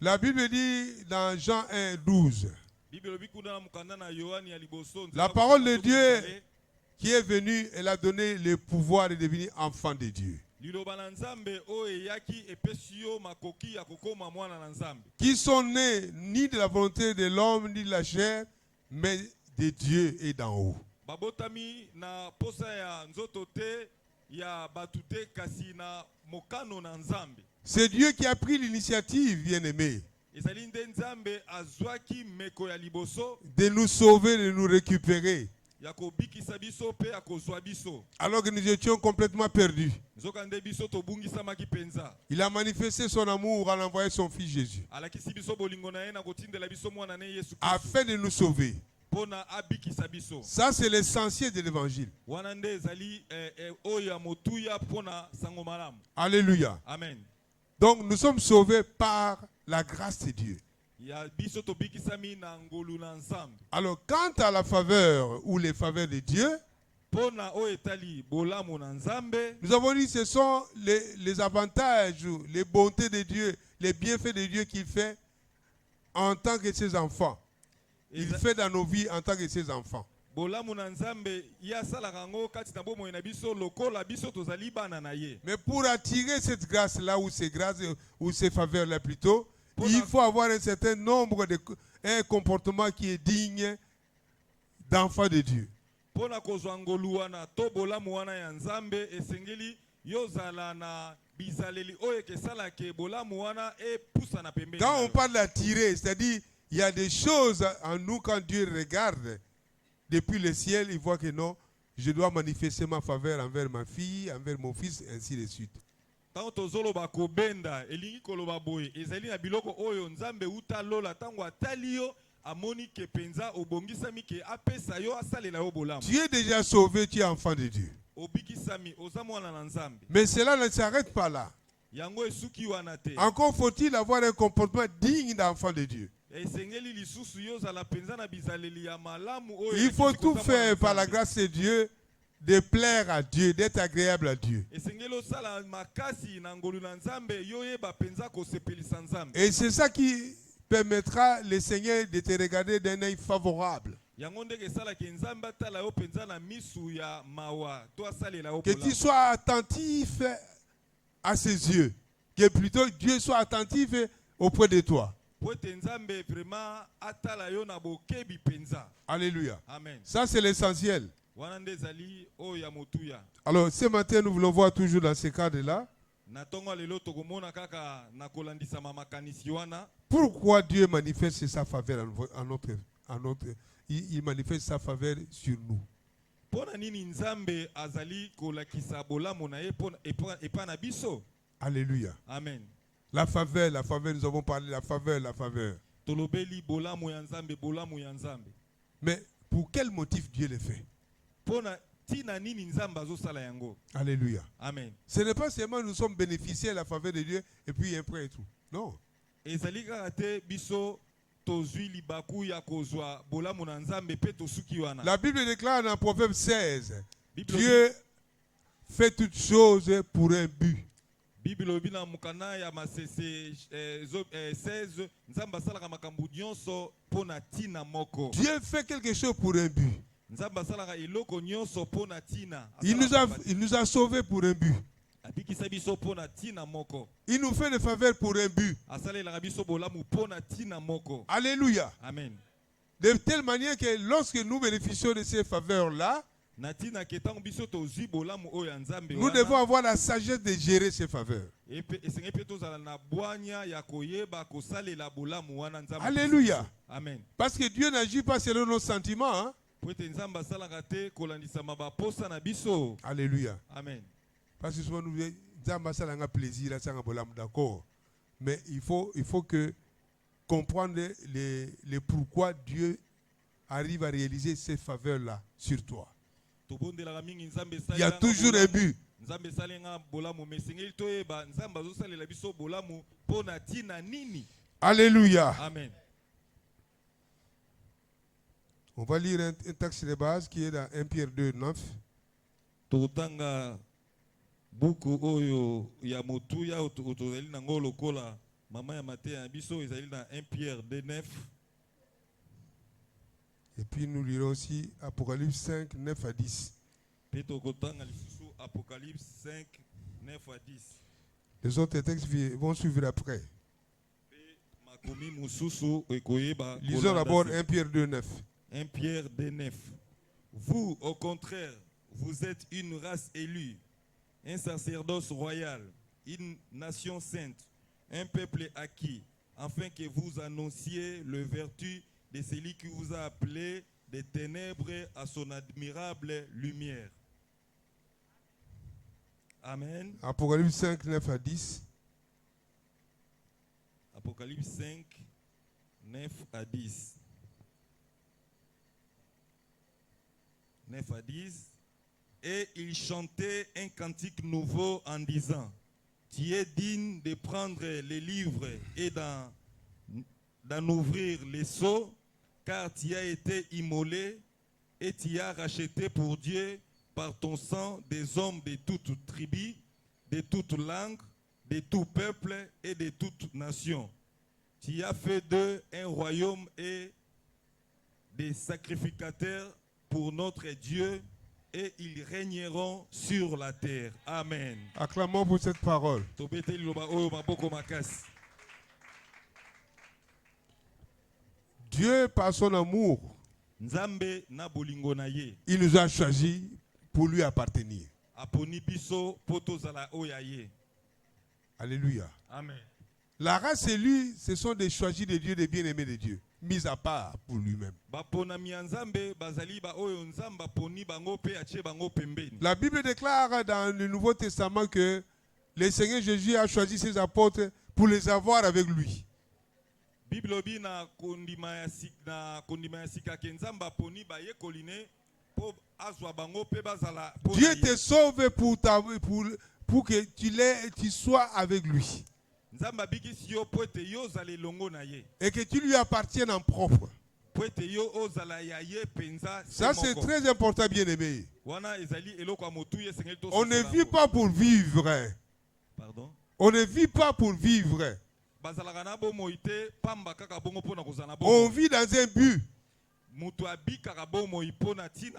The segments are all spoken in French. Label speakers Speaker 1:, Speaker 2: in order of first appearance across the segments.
Speaker 1: La Bible dit dans Jean 1, 12. La parole de Dieu qui est venue, elle a donné le pouvoir de devenir enfant de Dieu. Qui sont nés ni de la volonté de l'homme ni de la chair, mais de Dieu et d'en haut. C'est Dieu qui a pris l'initiative, bien-aimé, de nous sauver, de nous récupérer. Alors que nous étions complètement perdus. Il a manifesté son amour en envoyant son fils Jésus, afin de nous sauver. Ça, c'est l'essentiel de l'évangile. Alléluia.
Speaker 2: Amen.
Speaker 1: Donc, nous sommes sauvés par la grâce de Dieu. Alors, quant à la faveur ou les faveurs de Dieu, nous avons dit que ce sont les avantages, les bontés de Dieu, les bienfaits de Dieu qu'il fait en tant que ses enfants. Il fait dans nos vies en tant que ses enfants. Mais pour attirer cette grâce-là, ou ces grâces, ou ces faveurs-là plutôt, il faut avoir un certain nombre un comportement qui est digne d'enfant de Dieu. Quand on parle d'attirer, c'est-à-dire il y a des choses en nous quand Dieu regarde depuis le ciel, il voit que non, je dois manifester ma faveur envers ma fille, envers mon fils, et ainsi de suite. Tu es déjà sauvé, tu es enfant de Dieu. Mais cela ne s'arrête pas là. Encore faut-il avoir un comportement digne d'enfant de Dieu. Il faut tout faire par la grâce de Dieu, de plaire à Dieu, d'être agréable à Dieu. Et c'est ça qui permettra le Seigneur de te regarder d'un œil favorable. Que tu sois attentif à ses yeux. Que plutôt Dieu soit attentif auprès de toi. Alléluia.
Speaker 2: Amen.
Speaker 1: Ça, c'est l'essentiel. Alors, ce matin, nous voulons voir toujours dans ce cadre-là. Pourquoi Dieu manifeste sa faveur il manifeste sa faveur sur nous. Alléluia.
Speaker 2: Amen.
Speaker 1: La faveur, nous avons parlé de la faveur. Mais pour quel motif Dieu le fait? Alléluia.
Speaker 2: Amen.
Speaker 1: Ce n'est pas seulement nous sommes bénéficiaires de la faveur de Dieu et puis après et tout. Non. La Bible déclare dans Proverbe 16, Dieu fait toutes choses pour un but.
Speaker 2: Dieu
Speaker 1: fait quelque chose pour un but. Il nous a sauvés pour un but. Il nous fait des faveurs pour un but. Alléluia.
Speaker 2: Amen.
Speaker 1: De telle manière que lorsque nous bénéficions de ces faveurs-là, nous devons avoir la sagesse de gérer ces faveurs. Alléluia.
Speaker 2: Amen.
Speaker 1: Parce que Dieu n'agit pas selon nos sentiments. Hein? Alléluia.
Speaker 2: Amen.
Speaker 1: Parce que souvent nous disons plaisir, d'accord. Mais il faut que comprendre les pourquoi Dieu arrive à réaliser ces faveurs-là sur toi. Il y a toujours un but. Alléluia.
Speaker 2: Amen.
Speaker 1: On va lire un texte de base qui est dans 1 Pierre 2, 9.
Speaker 2: Totanga buku oyo ya motuya utozali nango lokola Maman ya matin ya biso ezali dans 1 Pierre 2:9.
Speaker 1: Et puis nous lirons aussi Apocalypse 5, 9 à 10.
Speaker 2: Peto kotanga lisusu Apocalypse 5, 9 à 10.
Speaker 1: Les autres textes vont suivre après.
Speaker 2: Makomi mususu ekoyeba.
Speaker 1: Lisons d'abord 1 Pierre 2, 9.
Speaker 2: 1 Pierre 2:9. Vous, au contraire, vous êtes une race élue, un sacerdoce royal, une nation sainte, un peuple acquis, afin que vous annonciez les vertus de celui qui vous a appelé des ténèbres à son admirable lumière. Amen.
Speaker 1: Apocalypse 5, 9 à 10.
Speaker 2: Apocalypse 5, 9 à 10. 9 à 10. Et il chantait un cantique nouveau en disant: Tu es digne de prendre les livres et d'en ouvrir les sceaux, car tu as été immolé et tu as racheté pour Dieu par ton sang des hommes de toute tribu, de toute langue, de tout peuple et de toute nation. Tu as fait d'eux un royaume et des sacrificateurs pour notre Dieu, et ils régneront sur la terre. Amen.
Speaker 1: Acclamons pour cette parole. Dieu, par son amour, il nous a choisis pour lui appartenir. Alléluia.
Speaker 2: Amen.
Speaker 1: La race élue, ce sont des choisis de Dieu, des bien-aimés de Dieu, mis à part pour lui-même. La Bible déclare dans le Nouveau Testament que le Seigneur Jésus a choisi ses apôtres pour les avoir avec lui. Dieu te sauve pour que tu sois avec lui. Et que tu lui appartiennes en propre. Ça c'est très important, bien aimé. On ne vit pas pour vivre.
Speaker 2: Pardon?
Speaker 1: On ne vit pas pour vivre. On vit dans un but.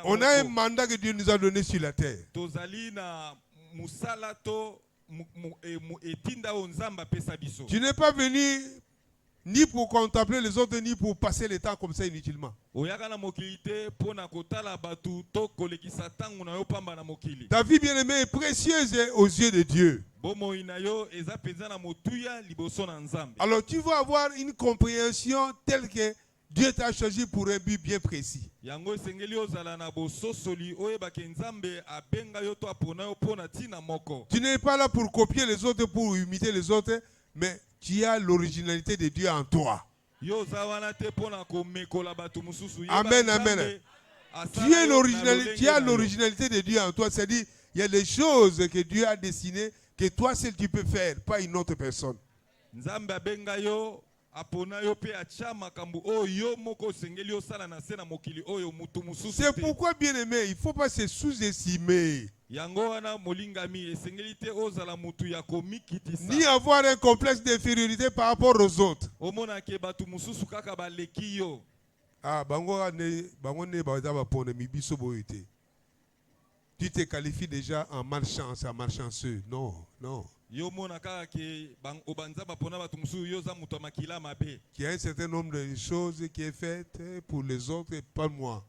Speaker 1: On a un mandat que Dieu nous a donné sur la terre. Tu n'es pas venu ni pour contempler les autres, ni pour passer le temps comme ça inutilement. Ta vie, bien-aimée, est précieuse aux yeux de Dieu. Alors tu vas avoir une compréhension telle que Dieu t'a choisi pour un but bien précis. Tu n'es pas là pour copier les autres, pour imiter les autres, mais tu as l'originalité de Dieu en toi. Amen, amen. Tu as l'originalité de Dieu en toi. C'est-à-dire, il y a des choses que Dieu a dessinées que toi seul tu peux faire, pas une autre personne. C'est pourquoi, bien aimé, il ne faut pas se sous-estimer. Ni avoir un complexe d'infériorité par rapport aux autres. Tu te qualifies déjà en malchance, en malchanceux. Non, non. Il y a un certain nombre de choses qui est faites pour les autres et pas moi.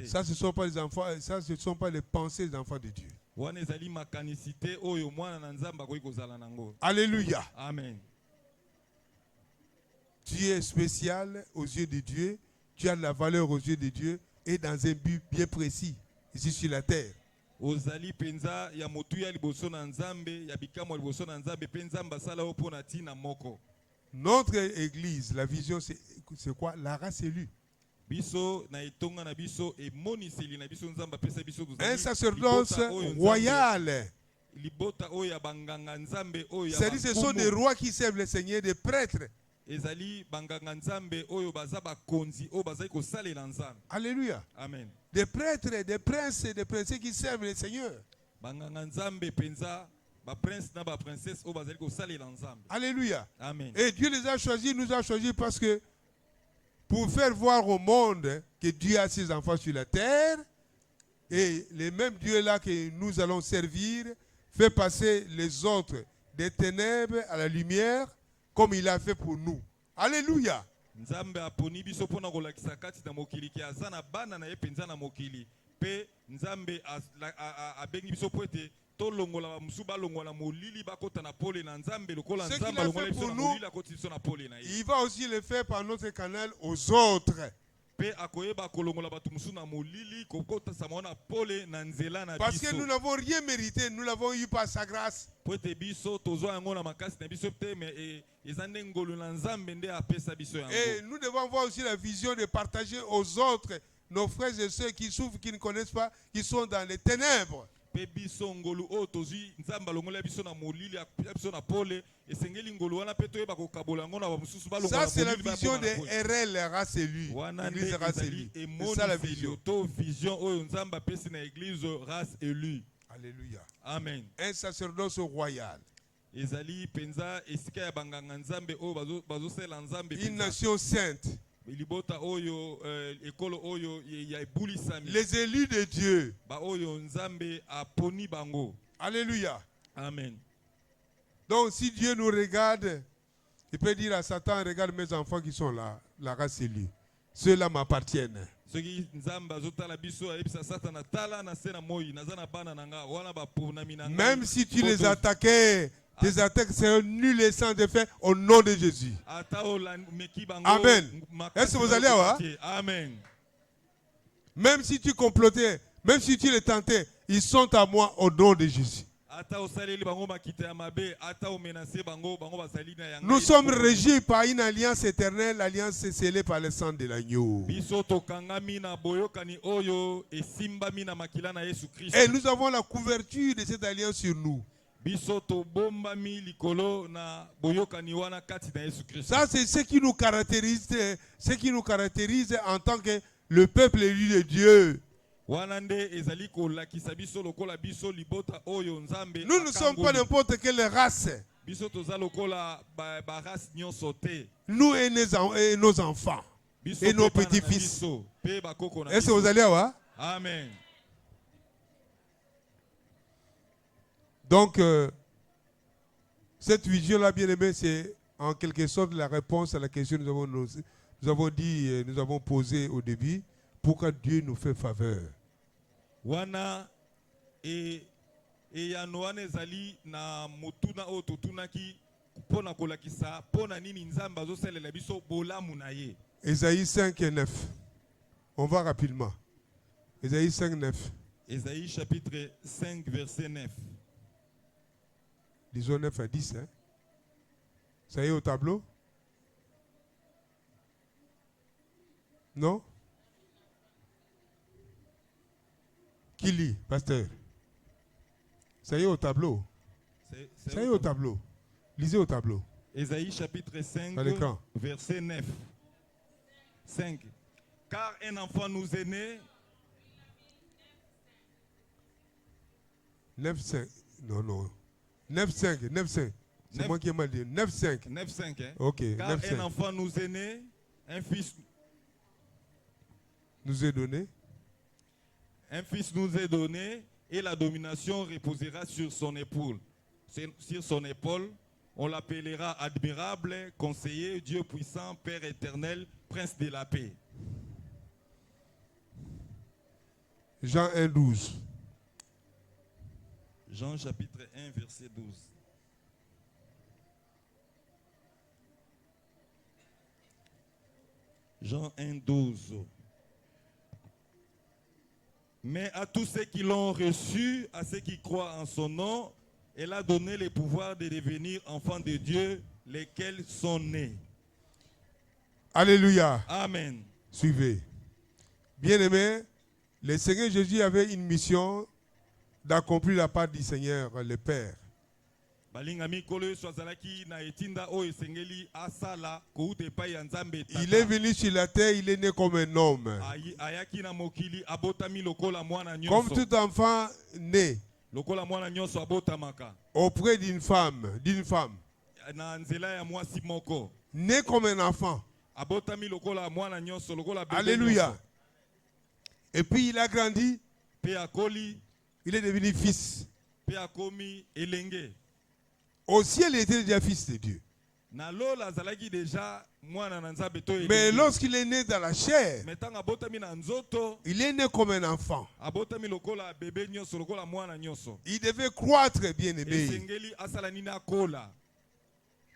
Speaker 1: Ça, ce ne sont pas les enfants, ça, ce ne sont pas les pensées des enfants de Dieu. Alléluia.
Speaker 2: Amen.
Speaker 1: Tu es spécial aux yeux de Dieu, tu as de la valeur aux yeux de Dieu et dans un but bien précis, ici sur la terre. Notre église, la vision, c'est quoi? La race élue. Un sacerdoce royal. C'est-à-dire ce sont des rois qui servent le Seigneur, des prêtres. Alléluia.
Speaker 2: Amen.
Speaker 1: Des prêtres, des princes et des princesses qui servent le Seigneur.
Speaker 2: banganga nzambe penza ba prince na ba princesse o bazali ko salela nzambe.
Speaker 1: Alléluia.
Speaker 2: Amen.
Speaker 1: Et Dieu les a choisis, nous a choisis parce que pour faire voir au monde que Dieu a ses enfants sur la terre, et les mêmes dieux là que nous allons servir, fait passer les autres des ténèbres à la lumière, comme il a fait pour nous. Alléluia.
Speaker 2: Nzambe aponi biso pona kolakisa kati na mokili ki azana bana na ye penza na mokili pe nzambe abengi biso po ete tolongola bamusu balongola molili bakota na pole na nzambe lokola nzambe alongola biso na molili akoti biso na pole na ye.
Speaker 1: Il va aussi le faire par notre canal aux autres.
Speaker 2: Pe akoyeba kolongola batu musu na molili kokota samona pole na nzela na biso.
Speaker 1: Parce que nous n'avons rien mérité, nous l'avons eu par sa grâce.
Speaker 2: Po ete biso tozwa yango na makasi na biso te mais ezande ngolu na nzambe nde apesa biso yango.
Speaker 1: Et nous devons avoir aussi la vision de partager aux autres, nos frères et ceux qui souffrent, qui ne connaissent pas, qui sont dans les ténèbres.
Speaker 2: Pe biso ngolu o tozwi nzambe alongola biso na molili apesa biso na pole esengeli ngolu wana pe toyeba kokabola yango na bamususu balongola.
Speaker 1: Ça c'est la vision de RL race élue. Église race élue. C'est ça la vision.
Speaker 2: Vision oyo nzambe apesi na église race élue.
Speaker 1: Alléluia.
Speaker 2: Amen.
Speaker 1: Un sacerdoce royal.
Speaker 2: Ezali penza esika ya banganga nzambe oyo bazosela nzambe penza.
Speaker 1: Une nation sainte.
Speaker 2: Libota oyo ekolo oyo ya ebulisami.
Speaker 1: Les élus de Dieu.
Speaker 2: Ba oyo nzambe aponi bango.
Speaker 1: Alléluia.
Speaker 2: Amen.
Speaker 1: Donc si Dieu nous regarde, il peut dire à Satan, regarde mes enfants qui sont là, la race élue. Ceux-là m'appartiennent. Même si tu les attaquais, tes attaques seront nulles et sans effet au nom de Jésus. Amen. Est-ce que vous allez voir?
Speaker 2: Amen.
Speaker 1: Même si tu complotais, même si tu les tentais, ils sont à moi au nom de Jésus. Nous sommes régis par une alliance éternelle, l'alliance scellée par le sang de l'agneau. Et nous avons la couverture de cette alliance sur nous. Ça, c'est ce qui nous caractérise en tant que le peuple élu de Dieu. Nous ne sommes pas n'importe quelle race. Nous et nos enfants et nos petits-fils. Est-ce que vous allez voir?
Speaker 2: Amen.
Speaker 1: Donc, cette vision-là, bien aimé, c'est en quelque sorte la réponse à la question que nous avons posée au début. Pourquoi Dieu nous fait faveur?
Speaker 2: Wana yanuane zali na mutuna o tutunaki pona kolakisa pona nini nzamba zo selela biso bolamu na ye.
Speaker 1: Ésaïe 5 et 9. On va rapidement. Ésaïe 5, 9.
Speaker 2: Ésaïe chapitre 5 verset 9.
Speaker 1: Disons 9 à 10. Hein? Ça y est au tableau? Non? Qui lit, pasteur? Ça y est au tableau. Ça y est au tableau. Lisez au tableau.
Speaker 2: Ésaïe chapitre 5, verset 9. 5. Car un enfant nous est né.
Speaker 1: 9-5. Non. 9-5. 9-5. C'est moi qui ai mal dit. 9-5.
Speaker 2: 9-5. Hein?
Speaker 1: Ok.
Speaker 2: Car
Speaker 1: 9-5.
Speaker 2: Un enfant nous est né. Un fils
Speaker 1: nous est donné.
Speaker 2: Un fils nous est donné et la domination reposera sur son épaule. Sur son épaule, on l'appellera admirable, conseiller, Dieu puissant, Père éternel, prince de la paix.
Speaker 1: Jean 1, 12.
Speaker 2: Jean chapitre 1, verset 12. Jean 1, 12. Mais à tous ceux qui l'ont reçu, à ceux qui croient en son nom, elle a donné le pouvoir de devenir enfants de Dieu, lesquels sont nés.
Speaker 1: Alléluia.
Speaker 2: Amen.
Speaker 1: Suivez. Bien-aimés, le Seigneur Jésus avait une mission d'accomplir la part du Seigneur, le Père. Il est venu sur la terre, il est né comme un homme. Comme tout enfant né,
Speaker 2: lokola mwana nyonso abotamaka
Speaker 1: auprès d'une femme,
Speaker 2: na nzela ya mwasi moko
Speaker 1: né comme un enfant.
Speaker 2: abotami lokola mwana nyonso lokola bebe
Speaker 1: Alléluia.
Speaker 2: nyonso.
Speaker 1: Et puis il a grandi,
Speaker 2: Pe akoli
Speaker 1: il est devenu fils.
Speaker 2: pe akomi elenge
Speaker 1: Au ciel, il était déjà fils de Dieu.
Speaker 2: na lola azalaki deja mwana na nzambe to
Speaker 1: Mais
Speaker 2: elenge.
Speaker 1: lorsqu'il est né dans la chair,
Speaker 2: Mais ntango abotami na nzoto
Speaker 1: il est né comme un enfant.
Speaker 2: abotami lokola bebe nyonso lokola mwana nyonso
Speaker 1: Il devait croître, bien aimé.
Speaker 2: esengeli asala nini akola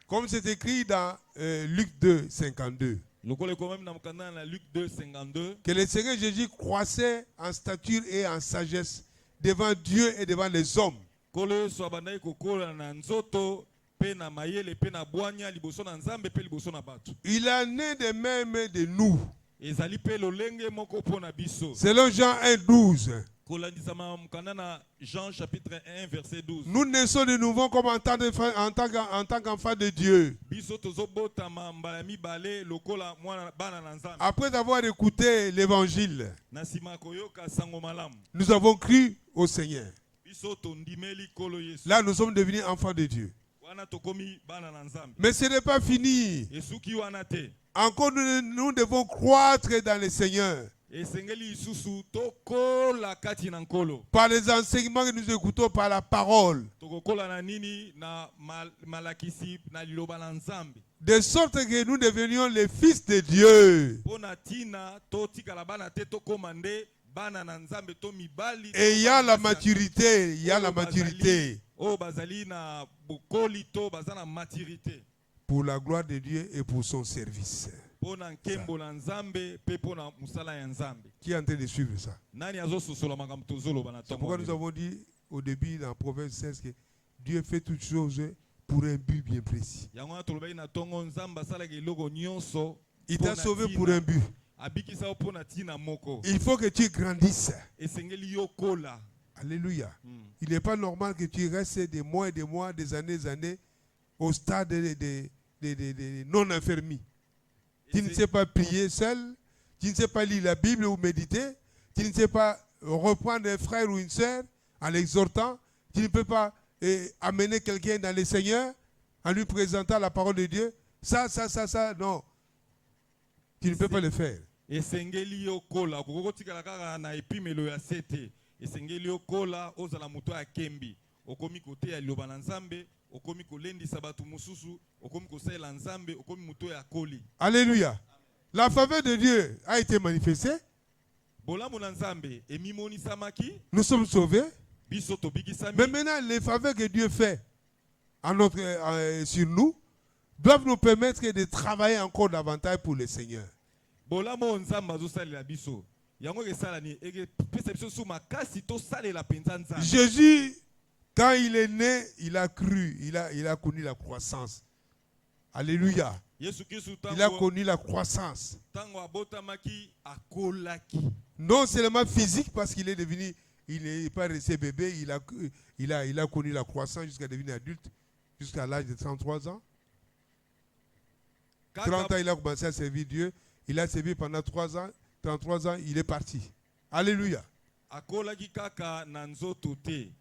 Speaker 1: Comme c'est écrit dans Luc 2, 52.
Speaker 2: lokola ekomami na mokanda na Luc 2:52
Speaker 1: Que le Seigneur Jésus croissait en stature et en sagesse devant Dieu et devant les hommes.
Speaker 2: kolo yesu abandaki kokola na nzoto pe na mayele pe na bwanya liboso na nzambe pe liboso na bato
Speaker 1: Il en est de même de nous.
Speaker 2: ezali pe lolenge moko mpo na biso
Speaker 1: Selon Jean 1, 12.
Speaker 2: kolandisama mokanda na Jean chapitre 1 verset 12
Speaker 1: Nous naissons de nouveau comme en tant qu'enfants de Dieu.
Speaker 2: biso tozobotama mbala mibale lokola mwana bana na nzambe
Speaker 1: Après avoir écouté l'évangile,
Speaker 2: na nsima koyoka sango malamu
Speaker 1: nous avons cru au Seigneur.
Speaker 2: biso tondimeli kolo yesu
Speaker 1: Là, nous sommes devenus enfants de Dieu.
Speaker 2: wana tokomi bana na nzambe
Speaker 1: Mais ce n'est pas fini.
Speaker 2: esuki wana te
Speaker 1: Encore, nous devons croître dans le Seigneur.
Speaker 2: esengeli lisusu tokola kati na nkolo
Speaker 1: Par les enseignements que nous écoutons, par la parole.
Speaker 2: tokokola na nini na malakisi na liloba na nzambe
Speaker 1: De sorte que nous devenions les fils de Dieu.
Speaker 2: mpo na ntina totikala bana te tokóma nde bana na nzambe to mibali
Speaker 1: Et il y a la maturité. Il y a la maturité.
Speaker 2: oyo bazali na bokoli to baza na maturité
Speaker 1: Pour la gloire de Dieu et pour son service.
Speaker 2: mpo na nkembo na nzambe mpe mpo na mosala ya nzambe
Speaker 1: Qui est en train de suivre ça?
Speaker 2: nani azososola makambo tozoloba na
Speaker 1: C'est pourquoi nous
Speaker 2: ntongo
Speaker 1: avons dit au début dans Proverbe 16 que Dieu fait toutes choses pour un but bien précis.
Speaker 2: yango wana tolobaki na ntongo nzambe asalaka eloko nyonso
Speaker 1: Il
Speaker 2: mpo
Speaker 1: t'a
Speaker 2: na
Speaker 1: sauvé
Speaker 2: ntina.
Speaker 1: pour un but.
Speaker 2: abikisa yo mpo na ntina moko
Speaker 1: Il faut que tu grandisses.
Speaker 2: esengeli yo kola
Speaker 1: Alléluia. Il n'est pas normal que tu restes des mois, des années au stade de non-infirmie. Tu ne sais pas prier seul, tu ne sais pas lire la Bible ou méditer, tu ne sais pas reprendre un frère ou une sœur en l'exhortant, tu ne peux pas amener quelqu'un dans le Seigneur en lui présentant la parole de Dieu. Ça, non. Tu ne peux pas le faire.
Speaker 2: esengeli yo kola okoki kotikala kaka na epimelo ya se te esengeli yo kola ozala moto ya kembi okomi koteya liloba na nzambe okomi kolendisa bato mosusu okomi kosalela nzambe okomi moto ya koli
Speaker 1: Alléluia. La faveur de Dieu a été manifestée.
Speaker 2: bolamu na nzambe emimonisamaki
Speaker 1: Nous sommes sauvés.
Speaker 2: biso tobikisami
Speaker 1: Mais maintenant, les faveurs que Dieu fait sur nous doivent nous permettre de travailler encore davantage pour le Seigneur.
Speaker 2: bolamu oyo nzambe azosalela biso yango ekesala nini ekepesa biso su makasi tosalela mpenza nzambe
Speaker 1: Jésus, quand il est né, il a cru, il a connu la croissance. Alléluia.
Speaker 2: yesu kristu
Speaker 1: Il a connu la croissance.
Speaker 2: ntango abotamaki akolaki
Speaker 1: Non seulement physique, parce qu'il est devenu, il n'est pas resté bébé, il a connu la croissance jusqu'à devenir adulte, jusqu'à l'âge de 33 ans. 30 ans, il a commencé à servir Dieu. Il a servi pendant 3 ans. 33 ans, il est parti. Alléluia.
Speaker 2: akolaki kaka na nzoto te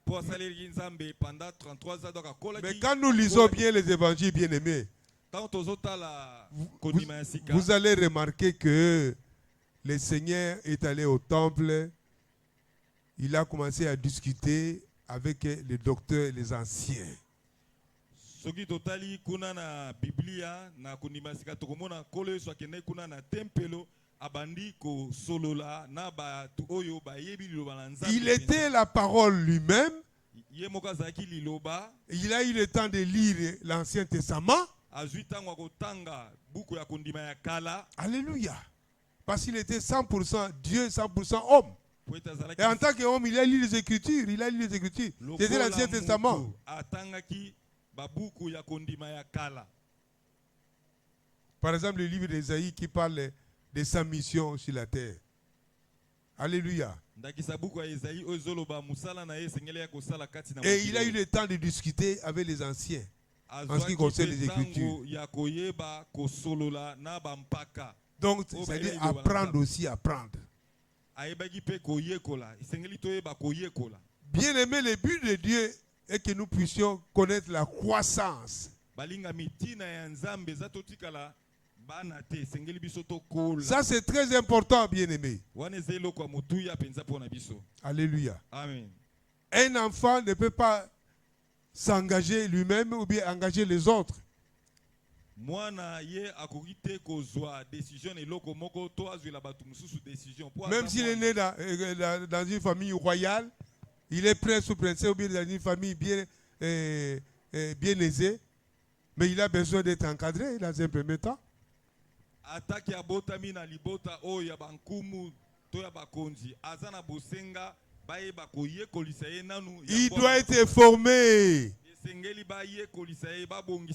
Speaker 2: po asalelaki nzambe pendant 33 ans donc akolaki
Speaker 1: Mais quand nous lisons bien les évangiles bien-aimés,
Speaker 2: ntango tozotala kondima ya sika
Speaker 1: vous allez remarquer que le Seigneur est allé au temple. Il a commencé à discuter avec les docteurs et les anciens.
Speaker 2: soki totali kuna na biblia na kondima ya sika tokomona nkolo yesu akendaki kuna na tempelo abandi kosolola na bato oyo bayebi liloba na nzambe
Speaker 1: Il était la parole lui-même.
Speaker 2: ye moko azalaki liloba
Speaker 1: Il a eu le temps de lire l'Ancien Testament.
Speaker 2: azwi ntango ya kotanga buku ya kondima ya kala
Speaker 1: Alléluia. Parce qu'il était 100% Dieu, 100% homme.
Speaker 2: po ete azalaki
Speaker 1: Et en tant qu'homme, il a lu les Écritures. Il a lu les Écritures. C'était
Speaker 2: lokola
Speaker 1: l'Ancien Testament.
Speaker 2: moto atangaki babuku ya kondima ya kala.
Speaker 1: Par exemple, le livre d'Ésaïe qui parle de sa mission sur la terre. Alléluia.
Speaker 2: ndakisa buku ya Esaïe oyo ezoloba musala na ye esengeli ya kosala kati na
Speaker 1: Et il a eu le temps de discuter avec les anciens en ce qui concerne les Écritures.
Speaker 2: ya koyeba kosolola na bampaka
Speaker 1: Donc, c'est-à-dire apprendre aussi, apprendre.
Speaker 2: ayebaki pe koyekola esengeli toyeba koyekola.
Speaker 1: Bien aimé, le but de Dieu est que nous puissions connaître la croissance. Ça, c'est très important, bien aimé. Alléluia.
Speaker 2: Amen.
Speaker 1: Un enfant ne peut pas s'engager lui-même ou bien engager les autres. Même s'il est né dans une famille royale, il est prince ou princesse ou bien dans une famille bien aisée, mais il a besoin d'être encadré dans un premier temps. Il doit être formé.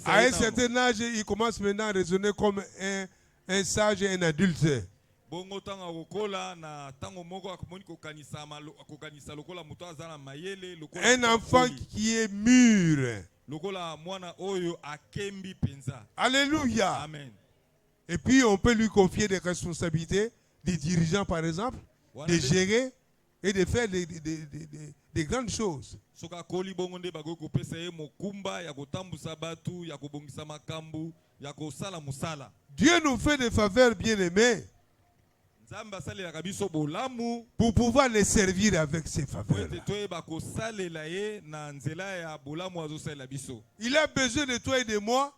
Speaker 1: À un certain âge, il commence maintenant à raisonner comme un sage et un adulte. Un enfant qui est mûr. Alléluia.
Speaker 2: Amen.
Speaker 1: Et puis on peut lui confier des responsabilités, des dirigeants par exemple, de gérer et de faire des grandes choses. Dieu nous fait des faveurs bien-aimées pour pouvoir les servir avec ces faveurs. Il a besoin de toi et de moi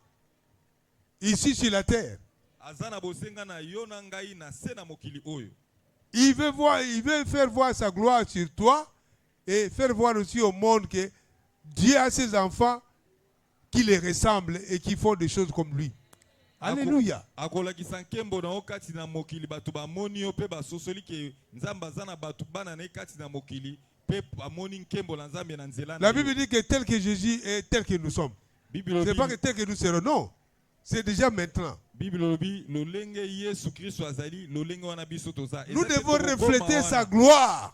Speaker 1: ici sur la terre. Il veut faire voir sa gloire sur toi et faire voir aussi au monde que Dieu a ses enfants qui les ressemblent et qui font des choses comme lui. Alléluia. La Bible dit que tel que Jésus est, tel que nous sommes. Ce n'est pas que tel que nous serons, non. C'est déjà maintenant. Nous devons refléter sa gloire.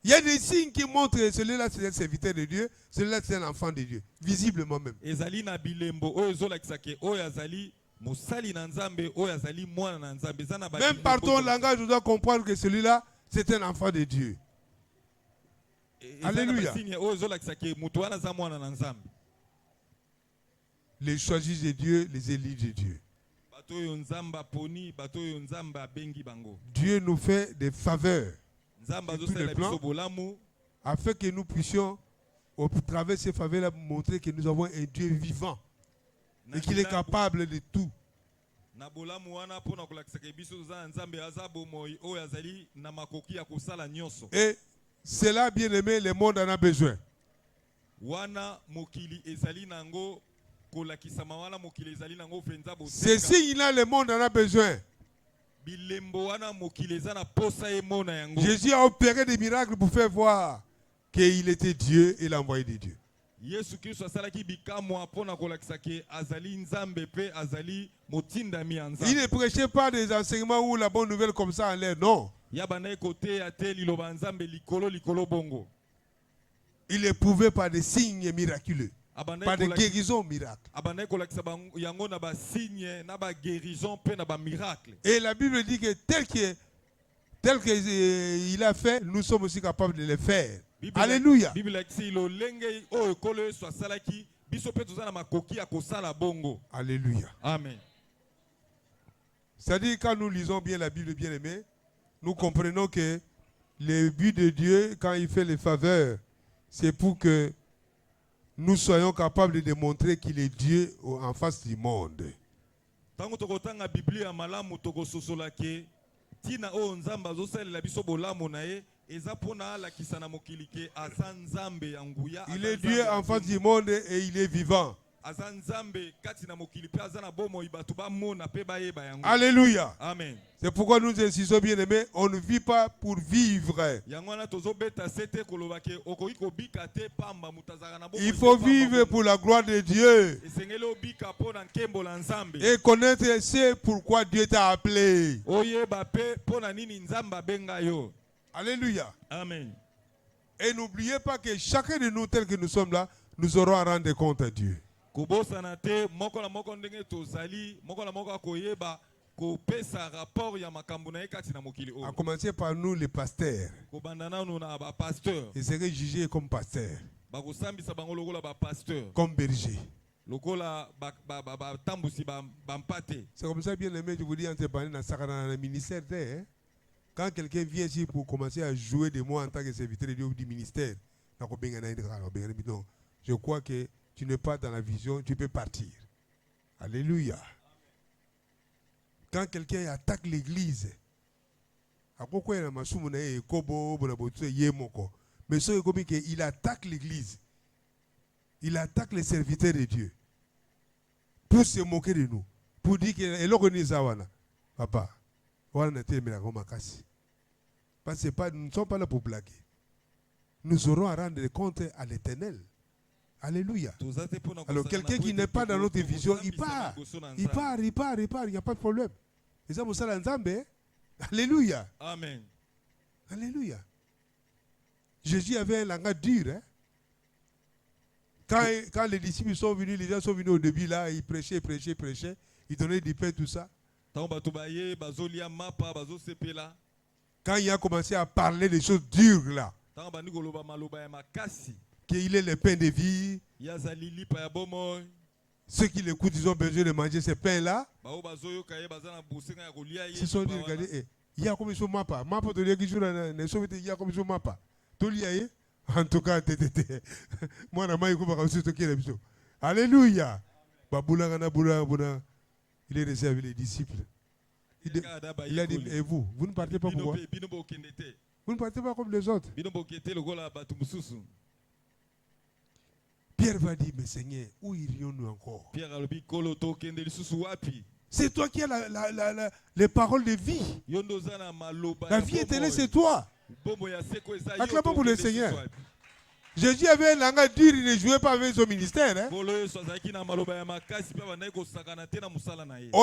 Speaker 1: Il y a des signes qui montrent que celui-là c'est un serviteur de Dieu, celui-là c'est un enfant de Dieu, visiblement même. Même par ton langage, tu dois comprendre que celui-là c'est un enfant de Dieu. Alléluia. Les choisis de Dieu, les élus de Dieu. Dieu nous fait des faveurs sur tous les plans, afin que nous puissions, au travers de ces faveurs-là, montrer que nous avons un Dieu vivant et qu'il est capable de tout. Et cela, bien aimé, le monde en a besoin. Ces signes-là, le monde en a besoin. Jésus a opéré des miracles pour faire voir qu'il était Dieu et l'envoyé de Dieu. Il ne prêchait pas des enseignements ou la bonne nouvelle comme ça en l'air, non. Il est prouvé par des signes miraculeux, par des guérisons miracles. Et la Bible dit que tel qu'il a fait, nous sommes aussi capables de le faire. Alléluia. Alléluia.
Speaker 2: Amen.
Speaker 1: C'est-à-dire, quand nous lisons bien la Bible, bien aimée, nous comprenons que le but de Dieu, quand il fait les faveurs, c'est pour que nous soyons capables de démontrer qu'il est Dieu en face du monde. Il est Dieu en face du monde et il est vivant. Alléluia.
Speaker 2: Amen.
Speaker 1: C'est pourquoi nous insistons, bien aimés, on ne vit pas pour vivre. Il faut vivre pour la gloire de Dieu et connaître ce pourquoi Dieu t'a appelé. Alléluia.
Speaker 2: Amen.
Speaker 1: Et n'oubliez pas que chacun de nous, tel que nous sommes là, nous aurons à rendre compte à Dieu.
Speaker 2: kopesa rapport ya makambo na ye kati na mokili
Speaker 1: À
Speaker 2: oyo.
Speaker 1: commencer par nous, les pasteurs.
Speaker 2: Kobanda nanu na bapasteur.
Speaker 1: Ils seraient jugés comme pasteurs,
Speaker 2: Bakosambisa bango lokola bapasteur.
Speaker 1: comme bergers.
Speaker 2: Lokola batambusi bampate.
Speaker 1: C'est comme ça, bien aimé, je vous dis, en dans le ministère. Hein? Quand quelqu'un vient ici pour commencer à jouer de moi en tant que serviteur de Dieu du ministère, non, je crois que tu n'es pas dans la vision, tu peux partir. Alléluia. Quand quelqu'un attaque l'église, mais il attaque l'église, il attaque les serviteurs de Dieu pour se moquer de nous, pour dire que papa, parce que nous ne sommes pas là pour blaguer. Nous aurons à rendre compte à l'Éternel. Alléluia. Alors quelqu'un qui n'est pas dans notre vision, il part. Il part, il n'y a pas de problème. Et ça, vous savez, alléluia.
Speaker 2: Amen.
Speaker 1: Alléluia. Jésus avait un langage dur. Hein? Quand les disciples sont venus, les gens sont venus au début, là, ils prêchaient. Ils donnaient du pain, tout ça. Quand il a commencé à parler des choses dures, là, qu'il est le pain de vie, ceux qui l'écoutent, ils ont besoin de manger ces pains-là. Ils se sont dit, regardez, il y a comme ça, mapa de l'Église, il y a comme ça, mapa. En tout cas, moi, alléluia. Il est resté avec les disciples. Il a dit, et vous ne partez pas pourquoi? Vous ne partez pas comme les autres. Pierre va dire, mais Seigneur, où irions-nous encore? C'est toi qui as les paroles de vie. La vie éternelle, c'est toi. Acclamons pour le Seigneur. Jésus avait un langage dur, il ne jouait pas avec son ministère. Hein? On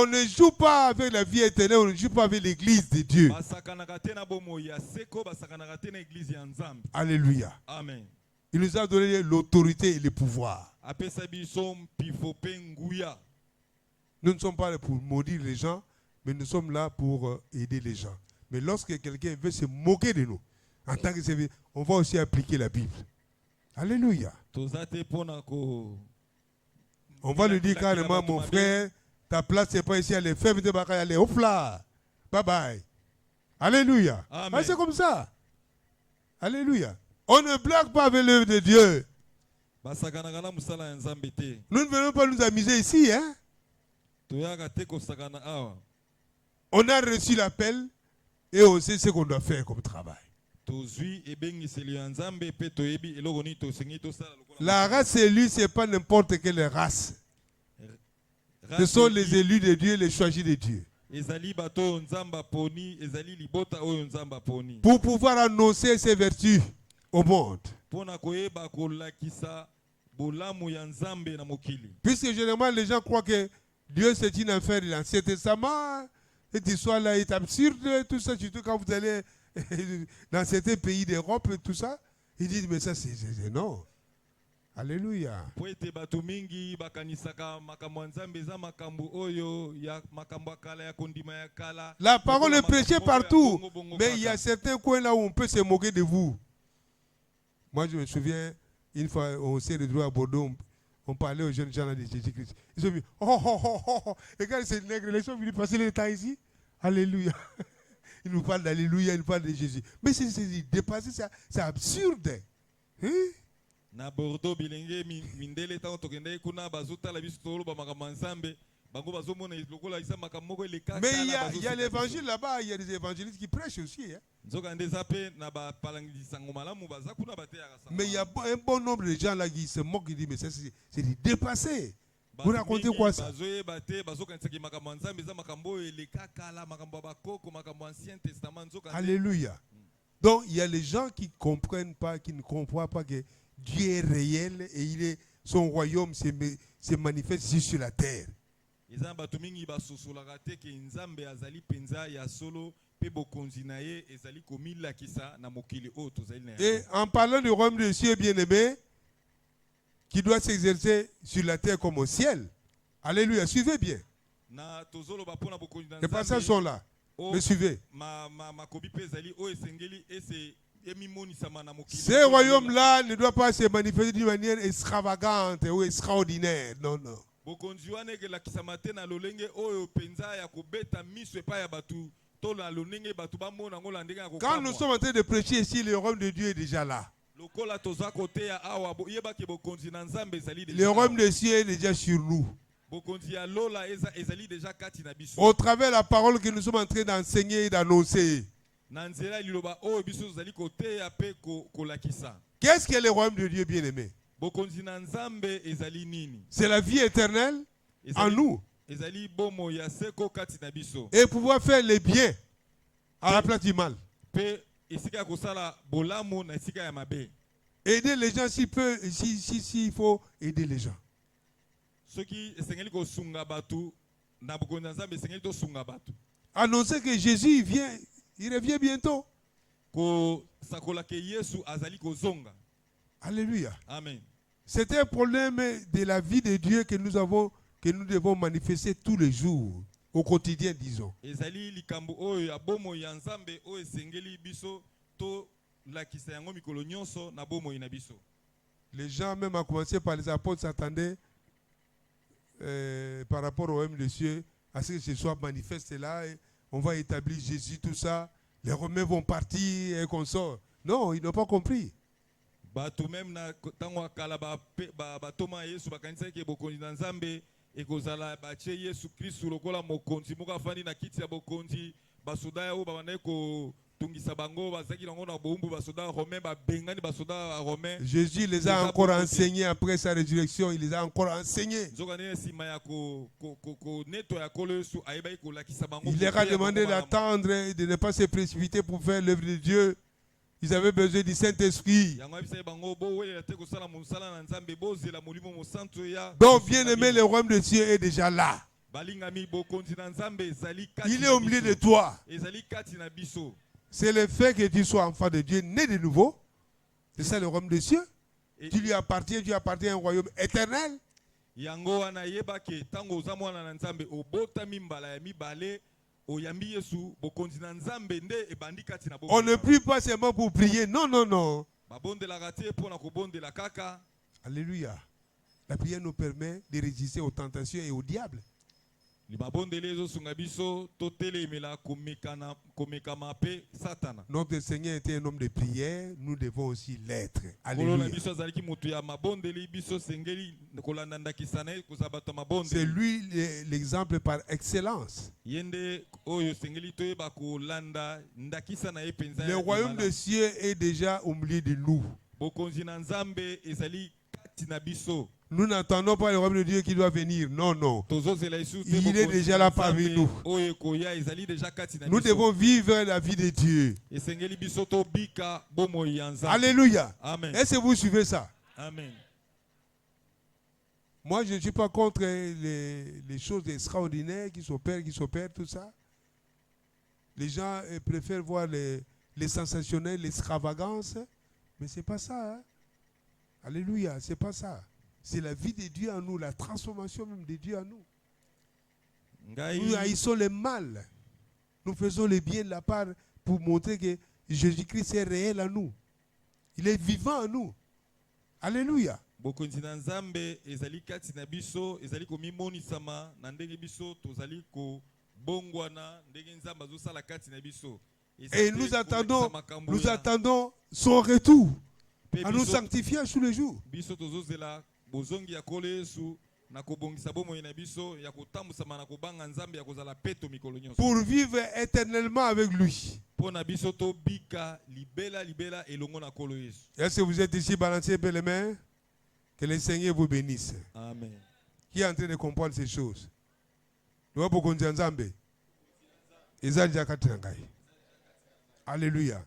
Speaker 1: ne joue pas avec la vie éternelle, on ne joue pas avec l'église de Dieu. Alléluia.
Speaker 2: Amen.
Speaker 1: Il nous a donné l'autorité et le pouvoir. Nous ne sommes pas là pour maudire les gens, mais nous sommes là pour aider les gens. Mais lorsque quelqu'un veut se moquer de nous, en tant que serviteur, on va aussi appliquer la Bible. Alléluia. On va lui dire carrément, mon frère, ta place n'est pas ici, elle est faible de bagaille, elle est hop là. Bye bye. Alléluia. Ah, c'est comme ça. Alléluia. On ne blague pas avec l'œuvre de Dieu. Nous ne venons pas nous amuser ici. Hein? On a reçu l'appel et on sait ce qu'on doit faire comme travail. La race élue, ce n'est pas n'importe quelle race. Ce sont les élus de Dieu, les choisis de Dieu. Pour pouvoir annoncer ses vertus au monde. Puisque généralement les gens croient que Dieu c'est une affaire de l'Ancien Testament, cette histoire-là est absurde, tout ça, surtout quand vous allez dans certains pays d'Europe, tout ça, ils disent mais ça c'est non. Alléluia. La parole est prêchée partout, mais il y a certains coins là où on peut se moquer de vous. Moi je me souviens, une fois on s'est retrouvé à Bordeaux, on parlait aux jeunes gens là de Jésus-Christ. Ils ont dit, regarde ces nègres, ils sont venus passer le temps ici. Alléluia. Ils nous parlent d'Alléluia, ils nous parlent de Jésus. Mais c'est dépassé, c'est absurde. Hein?
Speaker 2: Na Bordeaux bilenge mindele ta tokende kuna bazuta la biso tolo ba makambo nzambe bango bazomona lokola isa makambo ele kaka.
Speaker 1: Mais il y a l'évangile là-bas, il y a des évangélistes qui prêchent aussi. Hein? Mais il y a un bon nombre de gens là qui se moquent, qui disent mais c'est dépassé. Vous racontez quoi ça? Alléluia. Donc il y a les gens qui comprennent pas, qui ne comprennent pas que Dieu est réel et son royaume se manifeste ici sur la terre. Et en parlant du royaume de Dieu bien-aimé, qui doit s'exercer sur la terre comme au ciel. Alléluia, suivez bien.
Speaker 2: Na tozolo ba pona bokonzi na
Speaker 1: Les passages sont là. Me suivez.
Speaker 2: Makobi pe ezali o esengeli ese emimonisa na mokili.
Speaker 1: Ce royaume-là ne doit pas se manifester d'une manière extravagante ou extraordinaire. Non, non.
Speaker 2: Bokonzi wana ke la kisamate na lolenge oyo penza ya kobeta miso epa ya batu to na lonenge batu ba mona ngola ndenge ya kokamwa.
Speaker 1: Quand nous sommes en train de prêcher ici, le royaume de Dieu est déjà là.
Speaker 2: Lokola toza kote ya awa yeba ke bokonzi na nzambe ezali déjà.
Speaker 1: Le royaume de Dieu est déjà sur nous.
Speaker 2: Bokonzi ya lola ezali déjà kati na biso.
Speaker 1: Au travers de la parole que nous sommes en train d'enseigner et d'annoncer.
Speaker 2: Na nzela liloba oyo biso ezali kote ya pe kolakisa.
Speaker 1: Qu'est-ce que le royaume de Dieu, bien-aimé?
Speaker 2: Bokonzi na nzambe ezali nini?
Speaker 1: C'est la vie éternelle en nous.
Speaker 2: Ezali bomo ya seko kati na biso.
Speaker 1: Et pouvoir faire le bien à la place du mal.
Speaker 2: Pe esika kosala bolamu na esika ya mabe.
Speaker 1: Aider les gens s'il peut, s'il faut aider les gens.
Speaker 2: Soki esengeli ko sunga batu na bokonzi na nzambe esengeli to sunga batu.
Speaker 1: Annoncer que Jésus vient, il revient bientôt.
Speaker 2: Ko sakola ke Yesu azali ko zonga.
Speaker 1: Alléluia.
Speaker 2: Amen.
Speaker 1: C'est un problème de la vie de Dieu que nous devons manifester tous les jours, au quotidien, disons.
Speaker 2: Ezali likambo oyo ya bomo ya nzambe oyo esengeli biso to lakisa yango mikolo nyonso na bomo ina biso.
Speaker 1: Les gens, même à commencer par les apôtres, s'attendaient par rapport au royaume de Dieu à ce que ce soit manifeste là. Et on va établir Jésus, tout ça. Les Romains vont partir et qu'on sort. Non, ils n'ont pas compris.
Speaker 2: Bato même na tango akala ba toma Yesu bakanisa ke bokonzi na nzambe ekozala bache Yesu Kristo lokola mokonzi moko afandi na kiti ya bokonzi basoda o babandai ko tungisa bango bazaki nango na boumbu basoda romain babengani basoda romain.
Speaker 1: Jésus les a encore enseignés après sa résurrection, il les a encore enseignés. Il leur a demandé d'attendre et de ne pas se précipiter pour faire l'œuvre de Dieu. Ils avaient besoin du Saint-Esprit. Donc, bien aimé, le royaume de Dieu est déjà là. Il est au milieu de toi. C'est le fait que tu sois enfant de Dieu, né de nouveau. C'est ça le royaume de Dieu. Tu lui appartiens, tu appartiens à un royaume éternel. On ne prie pas seulement pour prier. Non, non, non. Alléluia. La prière nous permet de résister aux tentations et au diable. Notre Seigneur était un homme de prière, nous devons aussi l'être. Alléluia. C'est lui l'exemple par excellence. Le royaume de cieux est déjà au milieu de nous. Nous n'attendons pas le royaume de Dieu qui doit venir. Non, non. Il est déjà là parmi nous. Nous devons vivre la vie de Dieu. Alléluia. Est-ce que vous suivez ça?
Speaker 2: Amen.
Speaker 1: Moi, je ne suis pas contre les choses extraordinaires qui s'opèrent, tout ça. Les gens préfèrent voir les sensationnels, l'extravagance. Mais ce n'est pas ça. Hein? Alléluia, ce n'est pas ça. C'est la vie de Dieu en nous, la transformation même de Dieu en nous. Nous haïssons le mal. Nous faisons le bien de la part pour montrer que Jésus-Christ est réel en nous. Il est vivant en nous. Alléluia. Et nous attendons son retour en nous sanctifiant tous les jours. Pour vivre éternellement avec lui. Est-ce que vous êtes ici, balancez les mains? Que le Seigneur vous bénisse.
Speaker 2: Amen.
Speaker 1: Qui est en train de comprendre ces choses? Alléluia.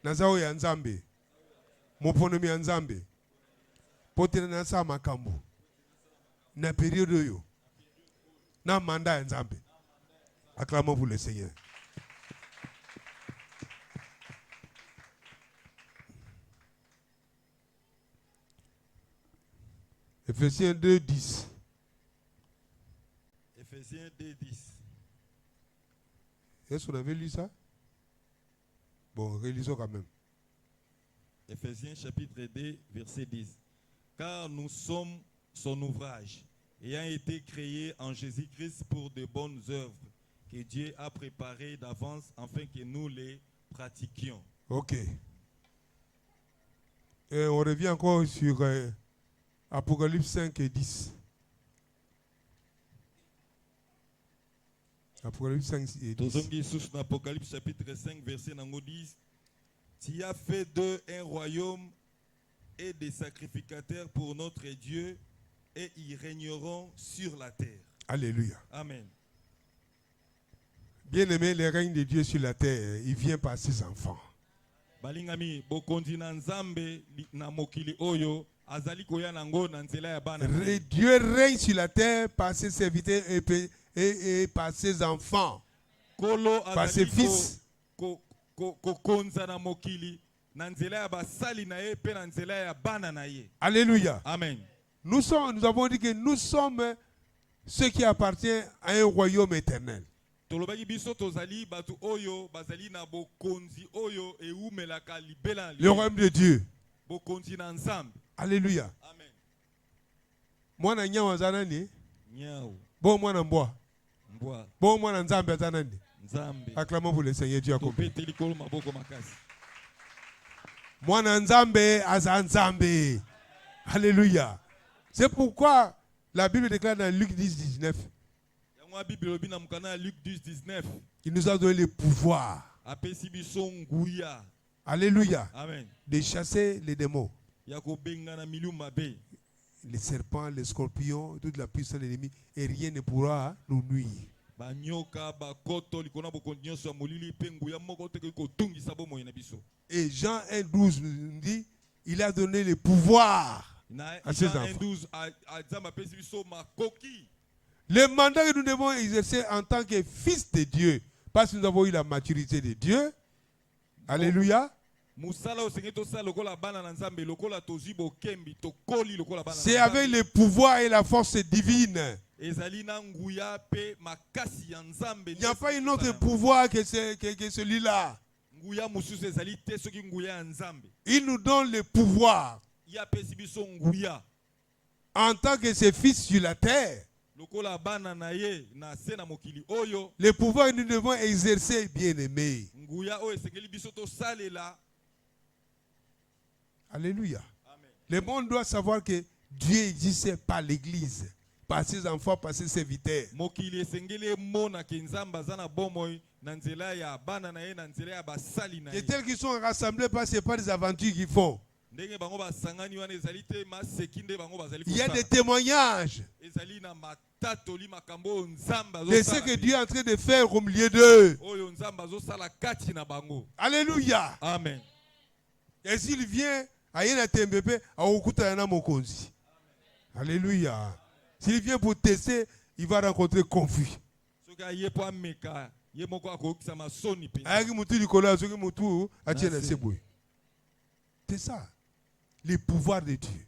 Speaker 1: Nazao ya Nzambe. Moponomi ya Nzambe. Potena nasa makambu. Na période yo. Na mandat ya Nzambe. Acclamons pour le Seigneur. Ephésiens 2, 10.
Speaker 2: Éphésiens 2:10.
Speaker 1: Est-ce qu'on avait lu ça? Bon, relisons quand même.
Speaker 2: Éphésiens chapitre 2, verset 10. Car nous sommes son ouvrage, ayant été créés en Jésus-Christ pour de bonnes œuvres que Dieu a préparées d'avance afin que nous les pratiquions.
Speaker 1: Ok. Et on revient encore sur Apocalypse 5 et 10. Apocalypse 5 et 10.
Speaker 2: Apocalypse chapitre 5, verset 10. Tu as fait d'eux un royaume et des sacrificateurs pour notre Dieu, et ils régneront sur la terre.
Speaker 1: Alléluia.
Speaker 2: Amen.
Speaker 1: Bien-aimé, le règne de Dieu sur la terre, il vient par ses enfants.
Speaker 2: Balingami bokondi na nzambe na mokili oyo azali koya nango na nzela ya bana.
Speaker 1: Dieu règne sur la terre par ses serviteurs et par ses enfants,
Speaker 2: Kolo
Speaker 1: par ses fils.
Speaker 2: Kokonza na mokili na nzela ya basali na ye pe na nzela ya bana na ye.
Speaker 1: Alléluia.
Speaker 2: Amen.
Speaker 1: Nous avons dit que nous sommes ceux qui appartiennent à un royaume éternel.
Speaker 2: Tolobaki biso tozali batu oyo bazali na bokonzi oyo eumelaka libela.
Speaker 1: Le royaume de Dieu.
Speaker 2: Bokonzi na nzambe.
Speaker 1: Alléluia.
Speaker 2: Amen.
Speaker 1: Mwana nyawa zanani?
Speaker 2: Nyao.
Speaker 1: Bon mwana mbwa.
Speaker 2: Mbwa.
Speaker 1: Bon mwana nzambe zanani?
Speaker 2: Nzambe.
Speaker 1: Acclamons pour le Seigneur Dieu accompli.
Speaker 2: Topete likolo maboko makasi.
Speaker 1: Mwana nzambe aza nzambe. Alléluia. C'est pourquoi la Bible déclare dans Luc 10, 19. Il nous a donné le pouvoir. Alléluia.
Speaker 2: Amen.
Speaker 1: De chasser les démons. Les serpents, les scorpions, toute la puissance de l'ennemi. Et rien ne pourra nous nuire. Et Jean 1,12 nous dit, il a donné le pouvoir à ses enfants. Le mandat que nous devons exercer en tant que fils de Dieu, parce que nous avons eu la maturité de Dieu. Alléluia. C'est avec le pouvoir et la force divine. Il n'y a pas un autre pouvoir que celui-là. Il nous donne le pouvoir en tant que ses fils sur la terre. Le pouvoir que nous devons exercer, bien-aimés. Alléluia.
Speaker 2: Amen.
Speaker 1: Le monde doit savoir que Dieu existe par l'Église, par ses enfants, par ses serviteurs. Et tels qu'ils sont rassemblés, ce n'est pas des aventures qu'ils font. Il y a des témoignages de ce que Dieu est en train de faire au milieu d'eux. Alléluia.
Speaker 2: Amen.
Speaker 1: Et s'il vient à Yenatembepe, à Okutana Mokonzi. Alléluia. S'il vient pour tester, il va rencontrer conflit. C'est ça. Le pouvoir de Dieu.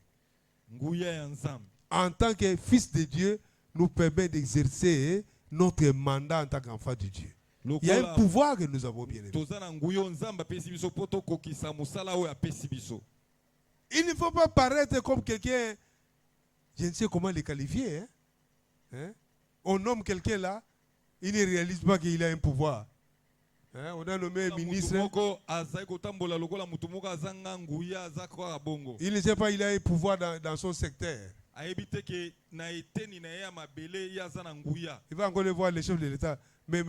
Speaker 1: En tant que fils de Dieu, nous permet d'exercer notre mandat en tant qu'enfant de Dieu. Il y a un pouvoir que nous avons bien aimé. Il ne faut pas paraître comme quelqu'un, je ne sais comment le qualifier. Hein? On nomme quelqu'un là, il ne réalise pas qu'il a un pouvoir. Hein? On a nommé un ministre. Il ne sait pas qu'il a un pouvoir dans son secteur. Il va encore le voir les chefs de l'État. Mais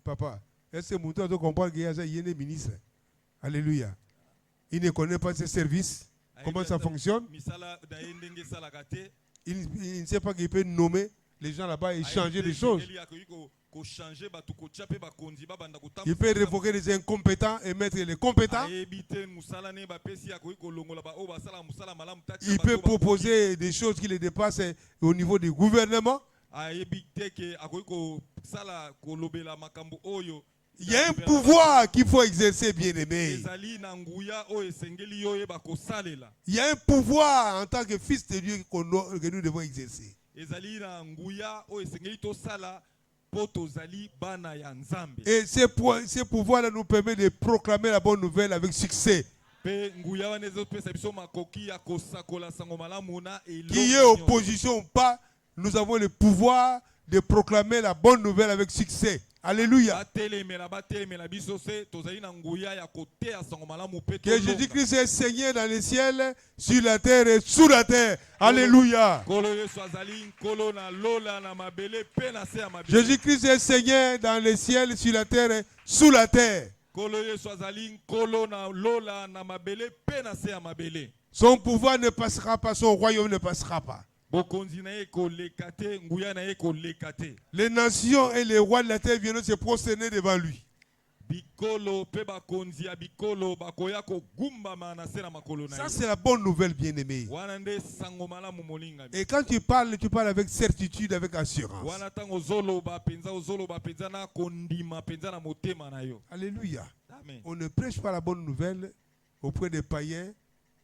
Speaker 1: papa, est-ce que mon tour comprend qu'il y a un ministre? Alléluia. Il ne connaît pas ses services, comment ça fonctionne. Il ne sait pas qu'il peut nommer les gens là-bas et changer des choses. Il peut révoquer les incompétents et mettre les compétents. Il peut proposer des choses qui les dépassent au niveau du gouvernement. Il y a un pouvoir qu'il faut exercer, bien-aimé. Il y a un pouvoir en tant que fils de Dieu que nous devons exercer.
Speaker 2: ezali na nguya o esengeli tosala po tozali bana ya Nzambe.
Speaker 1: Et ces pouvoirs-là nous permettent de proclamer la bonne nouvelle avec succès.
Speaker 2: Pe nguya wana ezopesa biso makoki ya kosakola sango malamu na elongo
Speaker 1: Qu'il y ait
Speaker 2: nyonso.
Speaker 1: opposition ou pas, nous avons le pouvoir de proclamer la bonne nouvelle avec succès. Alléluia.
Speaker 2: Batelemela biso se tozali na nguya ya koteya sango malamu pe
Speaker 1: Que Jésus-Christ est Seigneur dans les ciels, sur la terre et sous la terre. Alléluia.
Speaker 2: Kolo Yesu azali nkolo na lola na mabele pe na se ya mabele.
Speaker 1: Jésus-Christ est Seigneur dans les ciels, sur la terre et sous la terre.
Speaker 2: Kolo Yesu azali nkolo na lola na mabele pe na se ya mabele.
Speaker 1: Son pouvoir ne passera pas, son royaume ne passera pas.
Speaker 2: Bokonzi na ye koleka te, nguya na ye koleka te.
Speaker 1: Les nations et les rois de la terre viennent se prosterner devant lui.
Speaker 2: Bikolo pe bakonzi ya bikolo bakoya kogumbama na se na makolo na
Speaker 1: Ça,
Speaker 2: ye.
Speaker 1: c'est la bonne nouvelle, bien-aimé.
Speaker 2: Wana nde sango malamu molinga.
Speaker 1: Et quand tu parles avec certitude, avec assurance.
Speaker 2: Wana tango ozoloba penza na kondima penza na motema na yo.
Speaker 1: Alléluia.
Speaker 2: Amen.
Speaker 1: On ne prêche pas la bonne nouvelle auprès des païens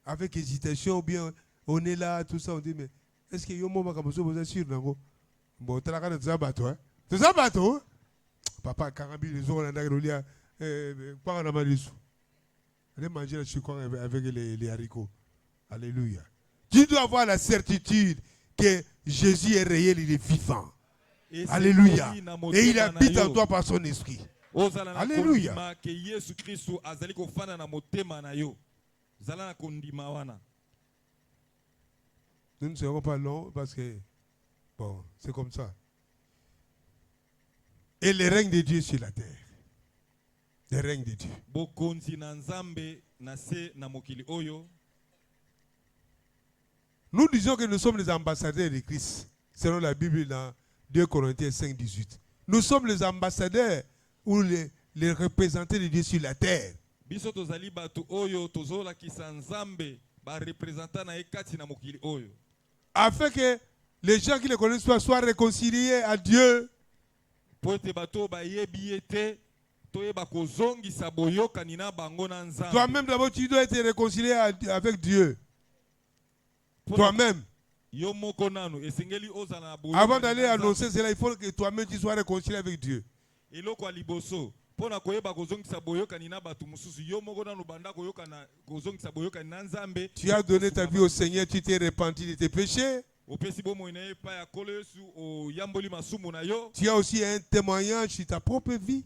Speaker 1: avec hésitation, ou bien on est là, tout ça, on dit, mais est-ce que yo moma comme ça vous êtes sûr nango? Bon, tu as la carte bateau, hein? Tu as bateau? Papa, 40 000 jours, on a lia, pas en amalisou. Allez manger le sucre avec les haricots. Alléluia. Tu dois avoir la certitude que Jésus est réel, il est vivant. Alléluia. Et il habite en toi par son esprit. Alléluia.
Speaker 2: Que Yesu Kristo azali kofana na motema na yo. Zala na kondima wana.
Speaker 1: Nous ne serons pas longs parce que, bon, c'est comme ça. Et le règne de Dieu sur la terre. Le règne de Dieu.
Speaker 2: Bokonzi na Nzambe na se na mokili oyo.
Speaker 1: Nous disons que nous sommes les ambassadeurs de Christ, selon la Bible dans 2 Corinthiens 5, 18. Nous sommes les ambassadeurs ou les représentants de Dieu sur la terre.
Speaker 2: Biso tozali batu oyo tozola kisa Nzambe ba representant na ekati na mokili oyo.
Speaker 1: Afin que les gens qui le connaissent soient réconciliés à Dieu. Toi-même d'abord tu dois être réconcilié avec Dieu. Toi-même. Avant d'aller annoncer cela, il faut que toi-même tu sois réconcilié avec Dieu. Tu as donné ta vie au Seigneur, tu t'es repenti de tes péchés. Tu as aussi un témoignage sur ta propre vie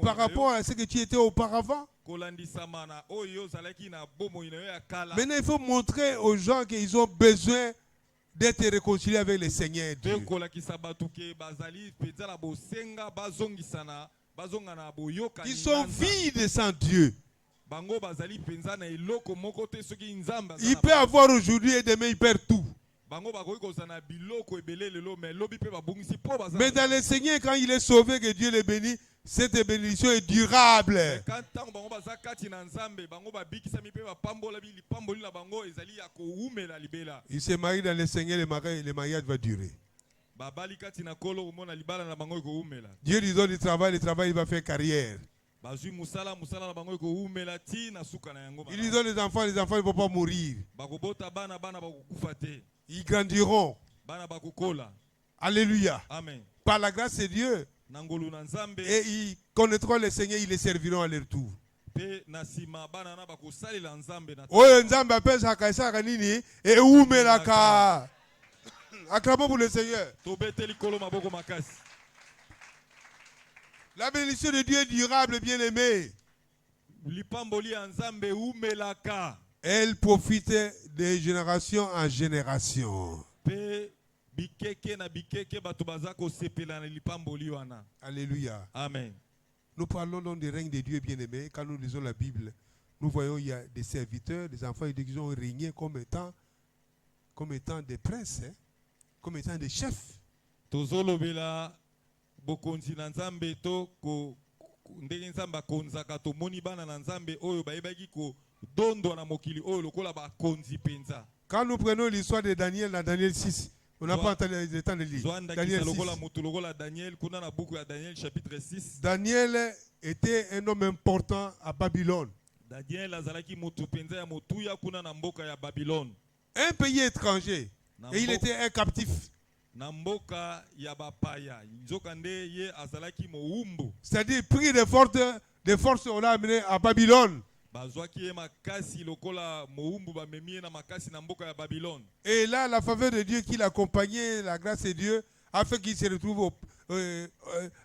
Speaker 1: par rapport à ce que tu étais auparavant. Maintenant, il faut montrer aux gens qu'ils ont besoin d'être réconciliés avec le Seigneur Dieu. Ils sont vides sans Dieu. Il peut avoir aujourd'hui et demain il perd tout. Mais dans le Seigneur, quand il est sauvé, que Dieu le bénit, cette bénédiction est durable. Il se marie dans le Seigneur, le mariage va durer. Dieu lui donne du travail, le travail il va faire carrière. Il lui donne les enfants ne vont pas mourir. Ils grandiront. Alléluia.
Speaker 2: Amen.
Speaker 1: Par la grâce de Dieu. Et ils connaîtront le Seigneur, ils les serviront à leur tour. Acclamons pour le Seigneur. La bénédiction de Dieu est durable, bien-aimé. Elle profite de génération en génération. Alléluia.
Speaker 2: Amen.
Speaker 1: Nous parlons donc du règne de Dieu, bien-aimé. Quand nous lisons la Bible, nous voyons qu'il y a des serviteurs, des enfants qui ont régné comme étant des princes, hein, comme étant des chefs.
Speaker 2: Bokonzi na Nzambe to ko ndenge Nzambe akonzaka to moni bana na Nzambe oyo bayebaki ko dondo na mokili oyo lokola bakonzi penza.
Speaker 1: Quand nous prenons l'histoire de Daniel dans Daniel 6, on n'a pas le temps de lire. Daniel 6. Daniel était un homme important à Babylone.
Speaker 2: Daniel azalaki mutu penza ya motuya kuna na mboka ya Babylone.
Speaker 1: Un pays étranger.
Speaker 2: Na
Speaker 1: Et il
Speaker 2: mbo-
Speaker 1: était un captif.
Speaker 2: na mboka ya bapaya nzokande ye azalaki moumbu
Speaker 1: C'est-à-dire, pris de force, on l'a amené à Babylone.
Speaker 2: bazwaki ye makasi lokola moumbu bamemi ye na makasi na mboka ya Babylone.
Speaker 1: Et là, la faveur de Dieu qui l'accompagnait, la grâce de Dieu, a fait qu'il se retrouve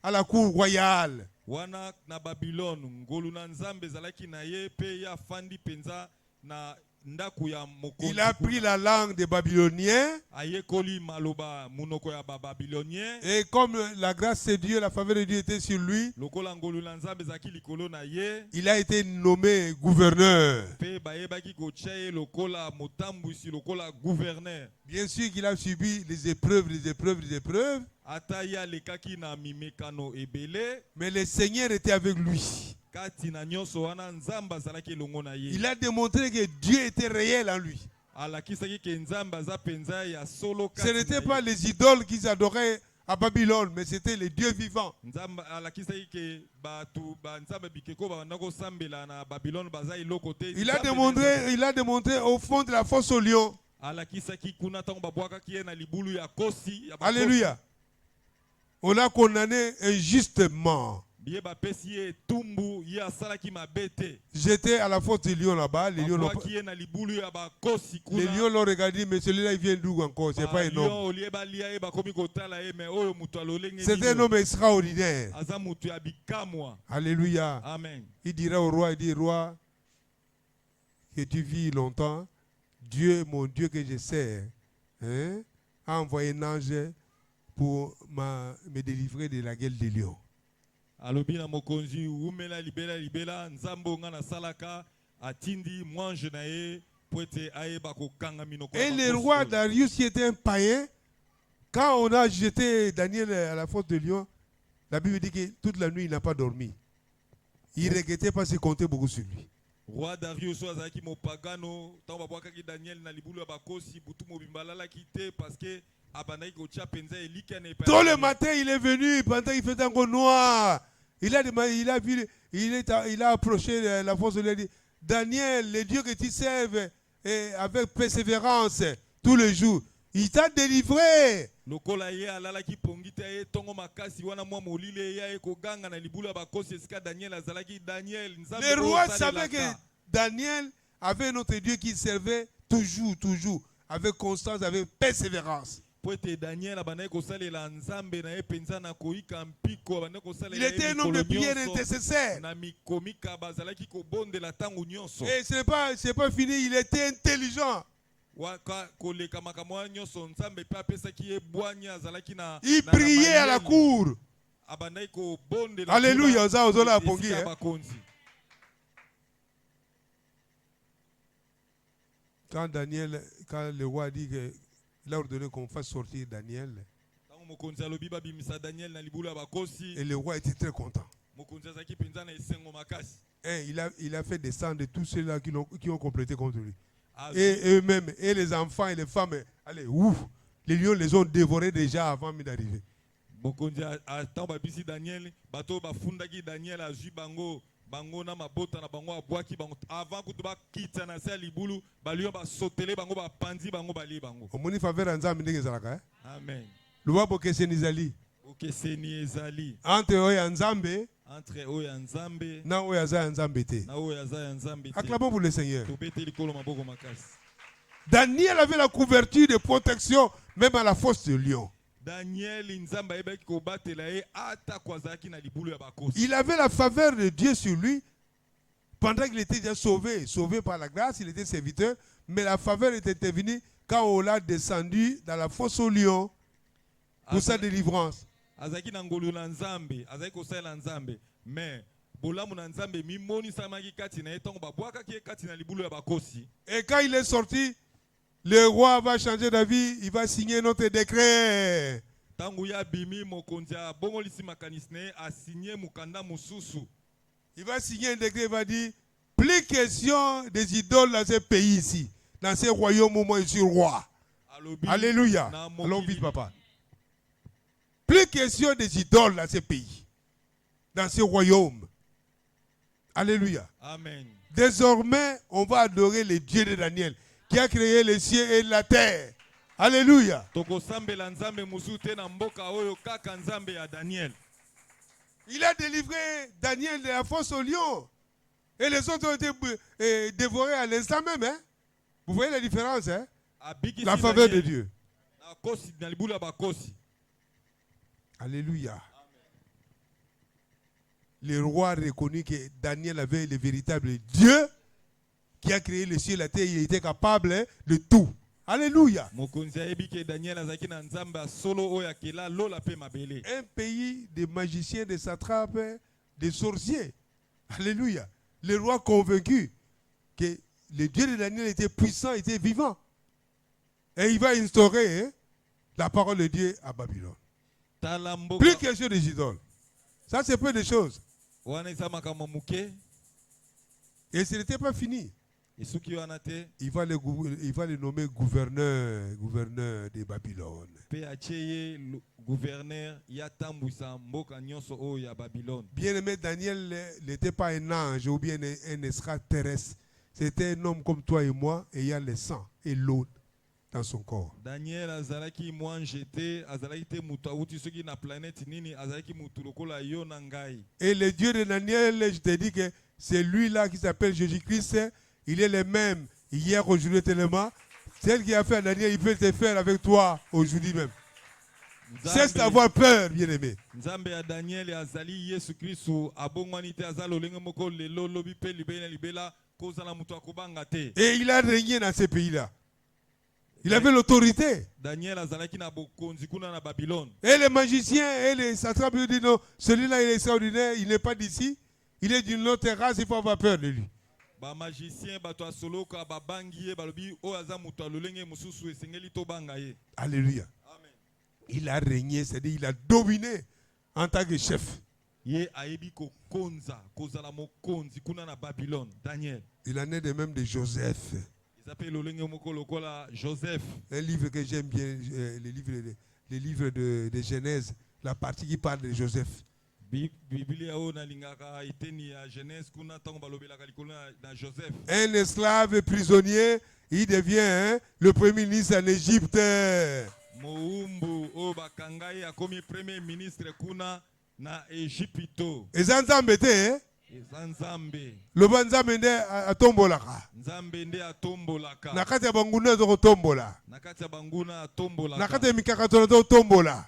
Speaker 1: à la cour royale.
Speaker 2: Wana na Babylone ngolu na nzambe zalaki na ye pe ya fandi penza na ndaku ya mokonzi.
Speaker 1: Il a pris la langue des Babyloniens.
Speaker 2: Ayekoli maloba munoko ya babylonien.
Speaker 1: Et comme la grâce de Dieu, la faveur de Dieu était sur lui,
Speaker 2: Lokola ngolu na nzambe zaki likolo na ye.
Speaker 1: il a été nommé gouverneur.
Speaker 2: Pe bayebaki kotia ye lokola motambusi lokola gouverneur.
Speaker 1: Bien sûr qu'il a subi les épreuves.
Speaker 2: Ata ya lekaki na mimekano ebele.
Speaker 1: Mais le Seigneur était avec lui.
Speaker 2: Kati na nyonso wana nzamba zalaki elongo na ye.
Speaker 1: Il a démontré que Dieu était réel en lui.
Speaker 2: Alakisaki ke nzamba za penza ya solo
Speaker 1: Ce
Speaker 2: kati
Speaker 1: n'était
Speaker 2: na
Speaker 1: pas
Speaker 2: ye.
Speaker 1: les idoles qu'ils adoraient à Babylone, mais c'était les dieux vivants.
Speaker 2: Nzamba alakisaki ke batu ba nzamba bikeko ba ndako sambela na Babylone baza iloko te.
Speaker 1: Il a démontré au fond de la fosse au lion.
Speaker 2: Alakisaki kuna tango babwakaki ye na libulu ya kosi ya bakosi.
Speaker 1: Alléluia. On l'a condamné injustement.
Speaker 2: Biye bapesi ye tumbu ye asalaki mabete.
Speaker 1: J'étais à la fosse du lion là-bas. Les lions
Speaker 2: Babwaki ye na libulu ya bakosi kuna.
Speaker 1: l'ont regardé, mais celui-là il vient d'où encore? C'est pas un homme.
Speaker 2: Olie balia ye bakomi kotala ye mais oyo mutu alolenge.
Speaker 1: C'est un homme extraordinaire.
Speaker 2: Aza mutu ya bikamwa.
Speaker 1: Alléluia.
Speaker 2: Amen.
Speaker 1: Il dira au roi, il dit, roi, que tu vis longtemps. Dieu, mon Dieu que je sers, hein, a envoyé un ange pour me délivrer de la gueule des lions.
Speaker 2: Alobi na mokonzi umela libela nzambo nga na salaka atindi mwange na ye poete ayeba kokanga minoko.
Speaker 1: Et le roi Darius, qui était un païen, quand on a jeté Daniel à la fosse de lion, la Bible dit que toute la nuit il n'a pas dormi. Il regrettait parce qu'il comptait beaucoup sur lui.
Speaker 2: Roi Darius azaki mopagano tango babwakaki Daniel na libulu ya bakosi butu mobimbalala kite parce que abandaki kotia penza elika na epai.
Speaker 1: Tôt le matin, il est venu, pendant qu'il faisait encore noir. Il a approché la fosse de lion. Il a dit, Daniel, le Dieu que tu serves avec persévérance tous les jours, il t'a délivré.
Speaker 2: Lokola ye alalaki pongita ye tongo makasi wana mwa molile ya ekoganga na libulu ya bakosi esika Daniel azalaki Daniel nzambe.
Speaker 1: Le roi savait que Daniel avait notre Dieu qui servait toujours, avec constance, avec persévérance.
Speaker 2: Poete Daniel abandaki kosalela nzambe na ye penza na koika mpiko abandaki kosalela.
Speaker 1: Il était un homme de prière intercessaire.
Speaker 2: Na mikomika bazalaki kobondela tango nyonso.
Speaker 1: Et c'est pas fini, il était intelligent. Il priait à la cour. Alléluia. Quand le roi a dit qu'il a ordonné qu'on fasse sortir Daniel, et le roi était très content. Et il a fait descendre tous ceux-là qui ont complété contre lui. Et eux-mêmes, et les enfants et les femmes, allez, ouf, les lions les ont dévorés déjà avant d'arriver.
Speaker 2: Amen.
Speaker 1: Entre Oya Nzambe
Speaker 2: entre oya nzambe
Speaker 1: na Oya za Nzambe te. Acclamons pour le Seigneur. Daniel avait la couverture de protection même à la fosse de lion. Il avait la faveur de Dieu sur lui pendant qu'il était déjà sauvé par la grâce, il était serviteur, mais la faveur était intervenue quand on l'a descendu dans la fosse au lion pour sa délivrance.
Speaker 2: Azaki na ngolu na nzambe, azaki kosala nzambe, mais bolamu na nzambe mimoni samaki kati na etongo babwaka ki kati na libulu ya bakosi.
Speaker 1: Et quand il est sorti, le roi va changer d'avis, il va signer notre décret.
Speaker 2: Tangu ya bimi mokonzi bongolisi makanisne a signé mukanda mususu.
Speaker 1: Il va signer un décret, il va dire plus question des idoles dans ce pays ici, dans ce royaume où moi je suis roi. Alléluia. Allons vite papa. Plus question des idoles dans ce pays, dans ce royaume. Alléluia.
Speaker 2: Amen.
Speaker 1: Désormais, on va adorer le Dieu de Daniel, qui a créé les cieux et la terre. Alléluia.
Speaker 2: Tokosambela nzambe mususu te na mboka oyo kaka nzambe ya Daniel.
Speaker 1: Il a délivré Daniel de la fosse au lion. Et les autres ont été dévorés à l'instant même. Hein? Vous voyez la différence, hein? La faveur de Dieu. Alléluia. Le roi reconnut que Daniel avait le véritable Dieu qui a créé le ciel et la terre. Il était capable de tout. Alléluia. Un pays de magiciens, de satrapes, de sorciers. Alléluia. Le roi convaincu que le Dieu de Daniel était puissant, était vivant. Et il va instaurer la parole de Dieu à Babylone. Plus question des idoles. Ça, c'est peu de choses. Et ce n'était pas fini. Il va le nommer gouverneur de Babylone. Bien aimé, Daniel n'était pas un ange ou bien un extraterrestre. C'était un homme comme toi et moi, ayant le sang et l'eau dans son corps.
Speaker 2: Daniel azalaki mwanjete azalaki te mutu auti soki na planète nini azalaki mutu lokola yo na ngai.
Speaker 1: Et le Dieu de Daniel, je te dis que c'est lui-là qui s'appelle Jésus-Christ. Il est le même hier, aujourd'hui, tellement. Celle qui a fait à Daniel, il peut te faire avec toi aujourd'hui même. Cesse d'avoir peur, bien-aimé.
Speaker 2: Nzambe ya Daniel azali Yesu Kristo abongwani te azalo lenge moko lelo lobi pe libela libela kozala mutu akobanga te.
Speaker 1: Et il a régné dans ces pays-là. Il avait l'autorité.
Speaker 2: Daniel azalaki na bokonzi kuna na Babylone.
Speaker 1: Et les magiciens et les satrapes lui disent non, celui-là il est extraordinaire, il n'est pas d'ici, il est d'une autre race, il faut avoir peur de lui.
Speaker 2: Ba magicien bato asoloka babangiye balobi o aza mutu alolenge mususu esengeli to banga ye.
Speaker 1: Alléluia.
Speaker 2: Amen.
Speaker 1: Il a régné, c'est-à-dire il a dominé en tant que chef.
Speaker 2: Ye ayebi ko konza kozala mokonzi kuna na Babylone. Daniel.
Speaker 1: Il en est de même de Joseph.
Speaker 2: Joseph.
Speaker 1: Un livre que j'aime bien, le livre de Genèse, la partie qui parle de Joseph. Un esclave prisonnier, il devient le premier ministre en Égypte. Et ça nous embêtait, hein? Le banzambe nde atombolaka. Nakati ya banguna zo tombola. Nakati ya mikakato zo tombola.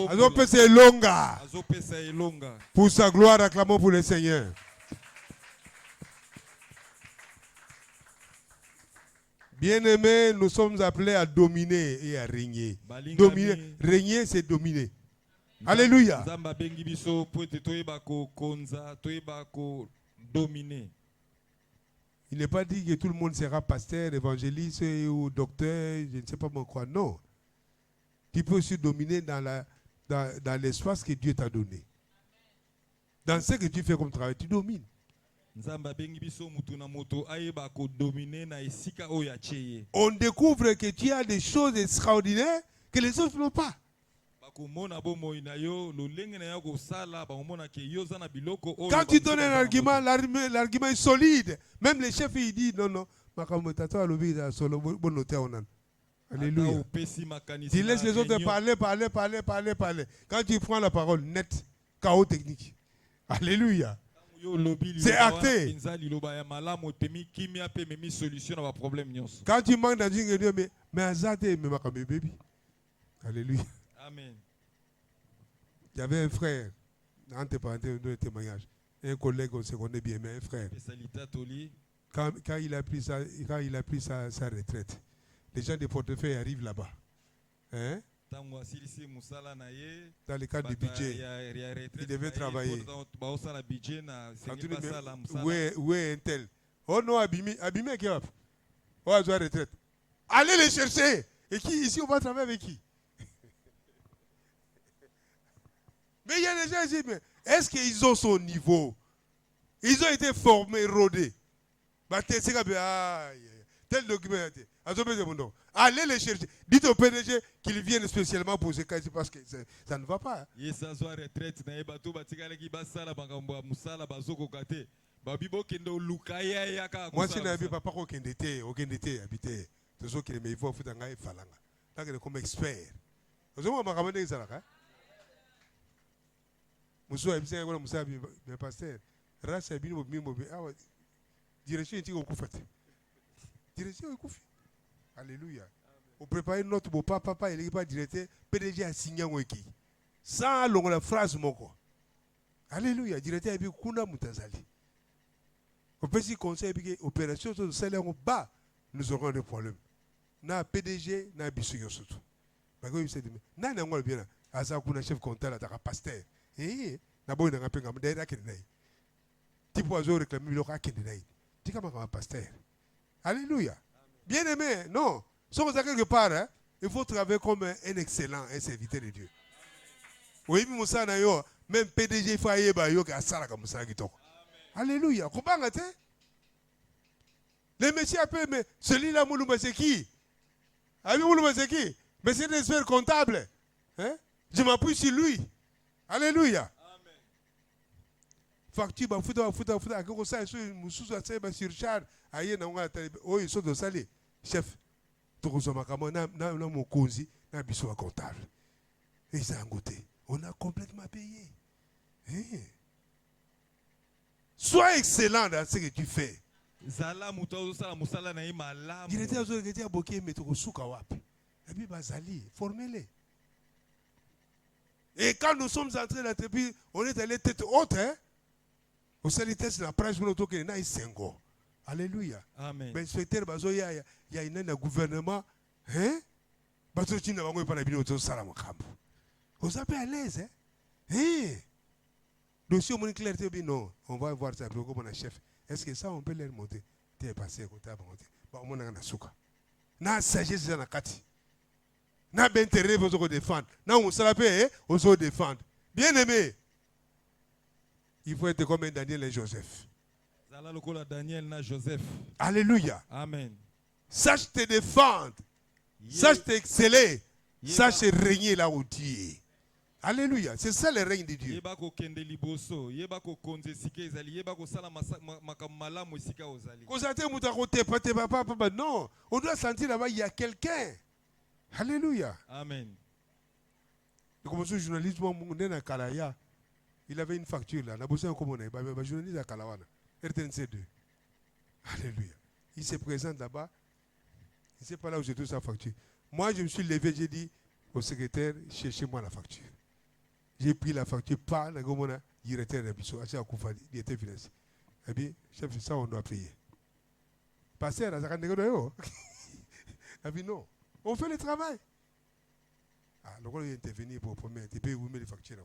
Speaker 1: Azo pesa elonga. Pour sa gloire, acclamons pour le Seigneur. Bien-aimés, nous sommes appelés à dominer et à régner. Dominer, régner, c'est dominer. Alléluia. Il n'est pas dit que tout le monde sera pasteur, évangéliste ou docteur, je ne sais pas quoi. Non. Tu peux aussi dominer dans l'espace que Dieu t'a donné. Dans ce que tu fais comme travail, tu domines. On découvre que tu as des choses extraordinaires que les autres n'ont pas. Quand tu donnes un argument, l'argument est solide. Même les chefs, ils disent non, non. Alléluia. Tu laisses les autres parler. Quand tu prends la parole, net, chaos technique. Alléluia. C'est acté. Quand tu manques dans une réunion, mais alléluia.
Speaker 2: Amen.
Speaker 1: Il y avait un frère, entre parenthèses, de témoignage, un collègue, on se connaît bien, mais un frère. Quand il a pris sa retraite, les gens des portefeuilles arrivent là-bas. Hein? Dans le cadre du budget, il devait travailler. Où est un tel? Oh non, abîmé qui va? Oh, à la retraite. Allez les chercher. Et qui ici, on va travailler avec qui? Mais il y a des gens qui disent, mais est-ce qu'ils ont son niveau? Ils ont été formés, rodés. Tel document. Allez les chercher. Dites au PDG qu'ils viennent spécialement pour ce cas parce que ça ne va pas.
Speaker 2: babibo kende lukaya yaka
Speaker 1: Moi, si je papa au Kendete, habité. C'est ce qui est meilleur, il faut faire falanga. Là, il est comme expert. Vous avez ma camarade ça là. Monsieur, il s'est encore monsieur, mais pasteur. Race est bien au bien. Ah, direction est au coup fait. Direction est au coup fait. Alléluia. Vous préparez notre beau papa, il n'est pas directeur. PDG a signé un wiki. Sans longue la phrase moko. Alléluia. Directeur est bien kuna mutazali. Au petit conseil, opération de salaire au bas, nous aurons des problèmes. Na PDG, na bisuyo surtout. Parce que c'est na na ngol bien. Asa kuna chef comptable à pasteur. Na boy na ngapenga mdaira kenai. Tipo azo réclamer le rak kenai. Tika ma pasteur. Alléluia. Bien aimé, non. Sommes à quelque part, hein, il faut travailler comme un excellent, un serviteur de Dieu. Oui, Moussa na yo, même PDG faut aller ba yo ka sala comme ça qui toko. Alléluia. Les messieurs appellent, mais celui-là, Moulouma, c'est qui? Ah oui, Moulouma, c'est qui? Mais c'est un expert comptable. Hein? Je m'appuie sur lui. Alléluia.
Speaker 2: Amen.
Speaker 1: Facture, à quoi ça, surcharge. Aïe, oh, ils sont de salé. Chef, tu na mon causi, na biso comptable. Et ça a goûté. On a complètement payé. Hein? Sois excellent dans ce que tu fais.
Speaker 2: Zala muto sala musala na imala.
Speaker 1: Il était aux autres qui a boqué mais tu souka wapi. Et puis bazali, formez-les. Et quand nous sommes entrés dans la puis on est allé tête haute, hein. Au salitaire c'est la presse pour que na isengo. Alléluia.
Speaker 2: Amen.
Speaker 1: Mais inspecteur bazo y a une gouvernement, hein? Bazo china bango pas la bino to sala makambo. Vous êtes à l'aise, hein? Hein? Dossier mon clarté non, on va voir ça pour comme chef. Est-ce que ça on peut leur monter? T'es passé côté avant monter. Bah on a souka. Na sagesse na kati. Na ben intérêt pour se défendre. Na on se rappelle, on se défendre. Bien aimé. Il faut être comme Daniel et Joseph.
Speaker 2: Zala lokola Daniel na Joseph.
Speaker 1: Alléluia.
Speaker 2: Amen.
Speaker 1: Sache te défendre. Sache t'exceller. Sache régner là où tu es. Alléluia. C'est ça le règne de Dieu.
Speaker 2: Yeba ko kende liboso, yeba ko konze sike ezali, yeba ko sala makamalamu esika ozali.
Speaker 1: Non, on doit sentir là-bas, il y a quelqu'un. Alléluia.
Speaker 2: Amen.
Speaker 1: Comme ce journaliste, il avait une facture là. Un journaliste à Kalawana, RTNC2. Alléluia. Il se présente là-bas. Il ne sait pas là où j'ai trouvé sa facture. Moi, je me suis levé, j'ai dit au secrétaire, cherchez-moi la facture. J'ai pris la facture, pas la gomona, il était il était financier. Eh bien, chef, ça on doit payer. Passer à la Zakandegoyo. Il dit non, on fait le travail. Ah, le rôle est intervenu pour promettre, il paye où met les factures.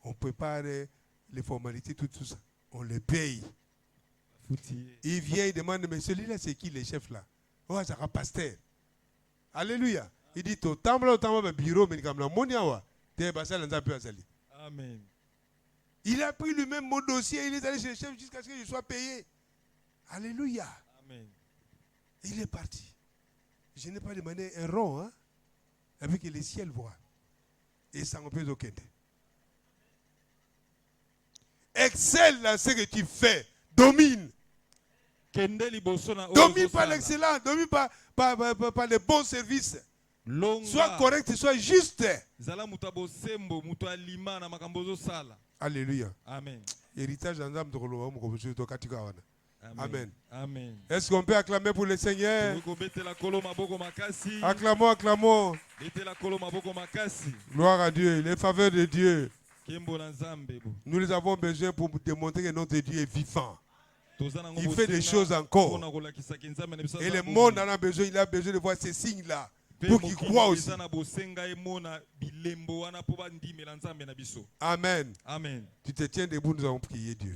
Speaker 1: On prépare les formalités, tout ça. On les paye. Il vient, il demande, mais celui-là, c'est qui les chefs là? Oh, ça va pasteur. Alléluia. Il dit, au bureau, mais comme la monia.
Speaker 2: Amen.
Speaker 1: Il a pris lui-même mon dossier, il est allé chez le chef jusqu'à ce que je sois payé. Alléluia.
Speaker 2: Amen.
Speaker 1: Il est parti. Je n'ai pas demandé un rond, hein, avec que le ciel voit. Et ça ne peut aucun. Excelle dans ce que tu fais. Domine. Domine par l'excellence. Domine par les bons services. Sois correct, sois juste. Alléluia.
Speaker 2: Amen.
Speaker 1: Héritage Amen.
Speaker 2: Amen.
Speaker 1: Est-ce qu'on peut acclamer pour le Seigneur? Acclamons, acclamons. Gloire à Dieu, les faveurs de Dieu. Nous les avons besoin pour démontrer que notre Dieu est vivant. Il fait des choses encore. Et le monde en a besoin, il a besoin de voir ces signes-là. Pour qu'il croit aussi. Amen.
Speaker 2: Amen.
Speaker 1: Tu te tiens debout, nous allons prier Dieu.